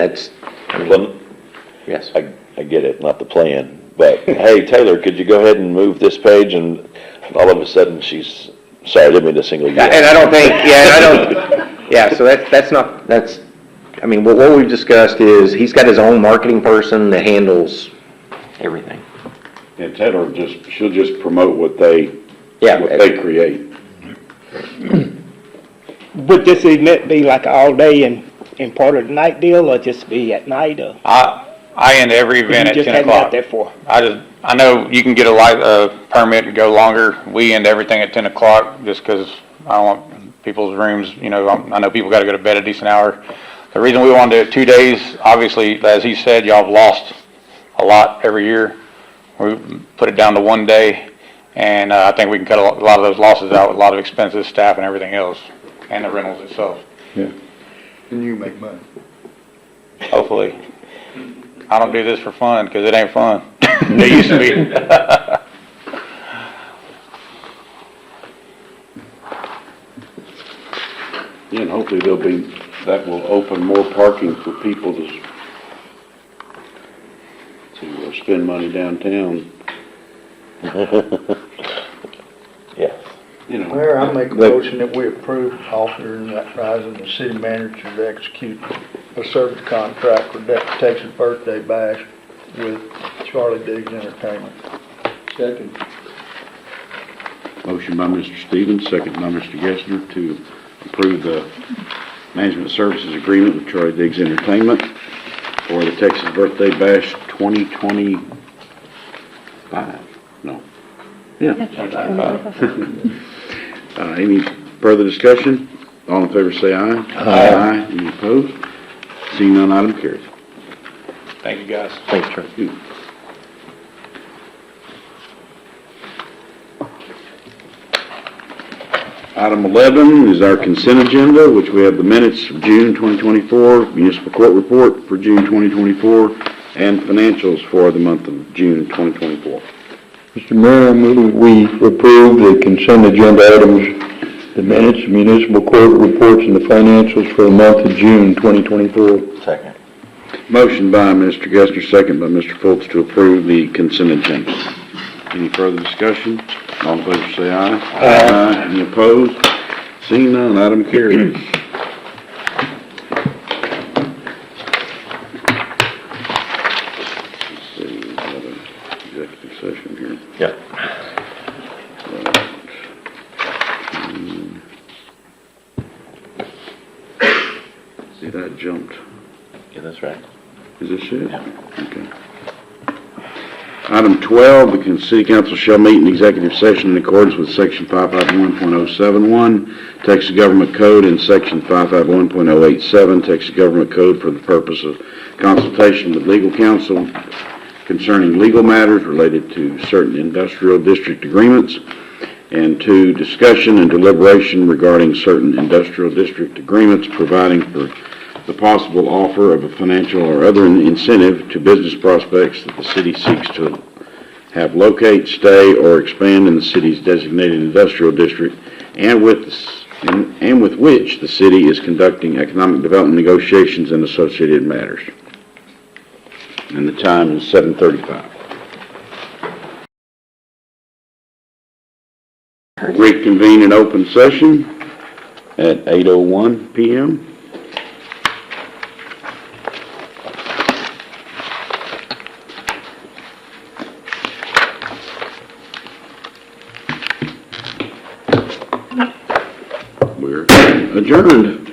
Yes. I get it, not the plan. But, hey, Taylor, could you go ahead and move this page? And all of a sudden she's, sorry, I didn't mean to single you out. And I don't think, so that's, I mean, what we've discussed is he's got his own marketing person that handles everything. And Taylor she'll just promote what they create. Would this event be like all day and part of the night deal, or just be at night, or? I end every event at 10 You just hadn't o'clock. got there for? I know you can get a permit and go longer. We end everything at 10 o'clock just because I don't want people's rooms, I know people got to go to bed a decent hour. The reason we want to do it 2 days, obviously, as he said, y'all have lost a lot every year. We put it down to 1 day, and I think we can cut a lot of those losses out with a lot of expenses, staff, and everything else, and the rentals itself. Yeah. And you make money. Hopefully. I don't do this for fun because it ain't fun. It used to be. Yeah, and hopefully that will open more parking for people to spend money downtown. Yeah. Mayor, I make a motion that we approve authorizing the city manager to execute a service contract for Texas Birthday Bash with Charlie Diggs Entertainment. Second. Motion by Mr. Stevens, second by Mr. Gessner to approve the management services agreement with Charlie Diggs Entertainment for the Texas Birthday Bash 2025. No. Yeah. Any further discussion? All in favor say aye. Aye. Any opposed? Seeing none, item carries. Thank you, guys. Thanks, Trey. Item 11 is our consent agenda, which we have the minutes of June 2024, municipal court report for June 2024, and financials for the month of June 2024. Mr. Mayor, I move we approve the consent agenda items, the minutes, municipal court reports, and the financials for the month of June 2024. Second. Motion by Mr. Gessner, second by Mr. Fultz to approve the consent agenda. Any further discussion? All in favor say aye. Aye. Any opposed? Seeing none, item carries. Let's see, another executive session here. Yep. See, that jumped. Yeah, that's right. Is this it? Okay. Item 12, the city council shall meet in executive session in accordance with section 551.071 Texas Government Code and section 551.087 Texas Government Code for the purpose of consultation with legal counsel concerning legal matters related to certain industrial district agreements, and 2, discussion and deliberation regarding certain industrial district agreements providing for the possible offer of a financial or other incentive to business prospects that the city seeks to have locate, stay, or expand in the city's designated industrial district, and with which the city is conducting economic development negotiations and associated matters. And the time is 7:35. Reconvene in open session at 8:01 p.m. adjourned.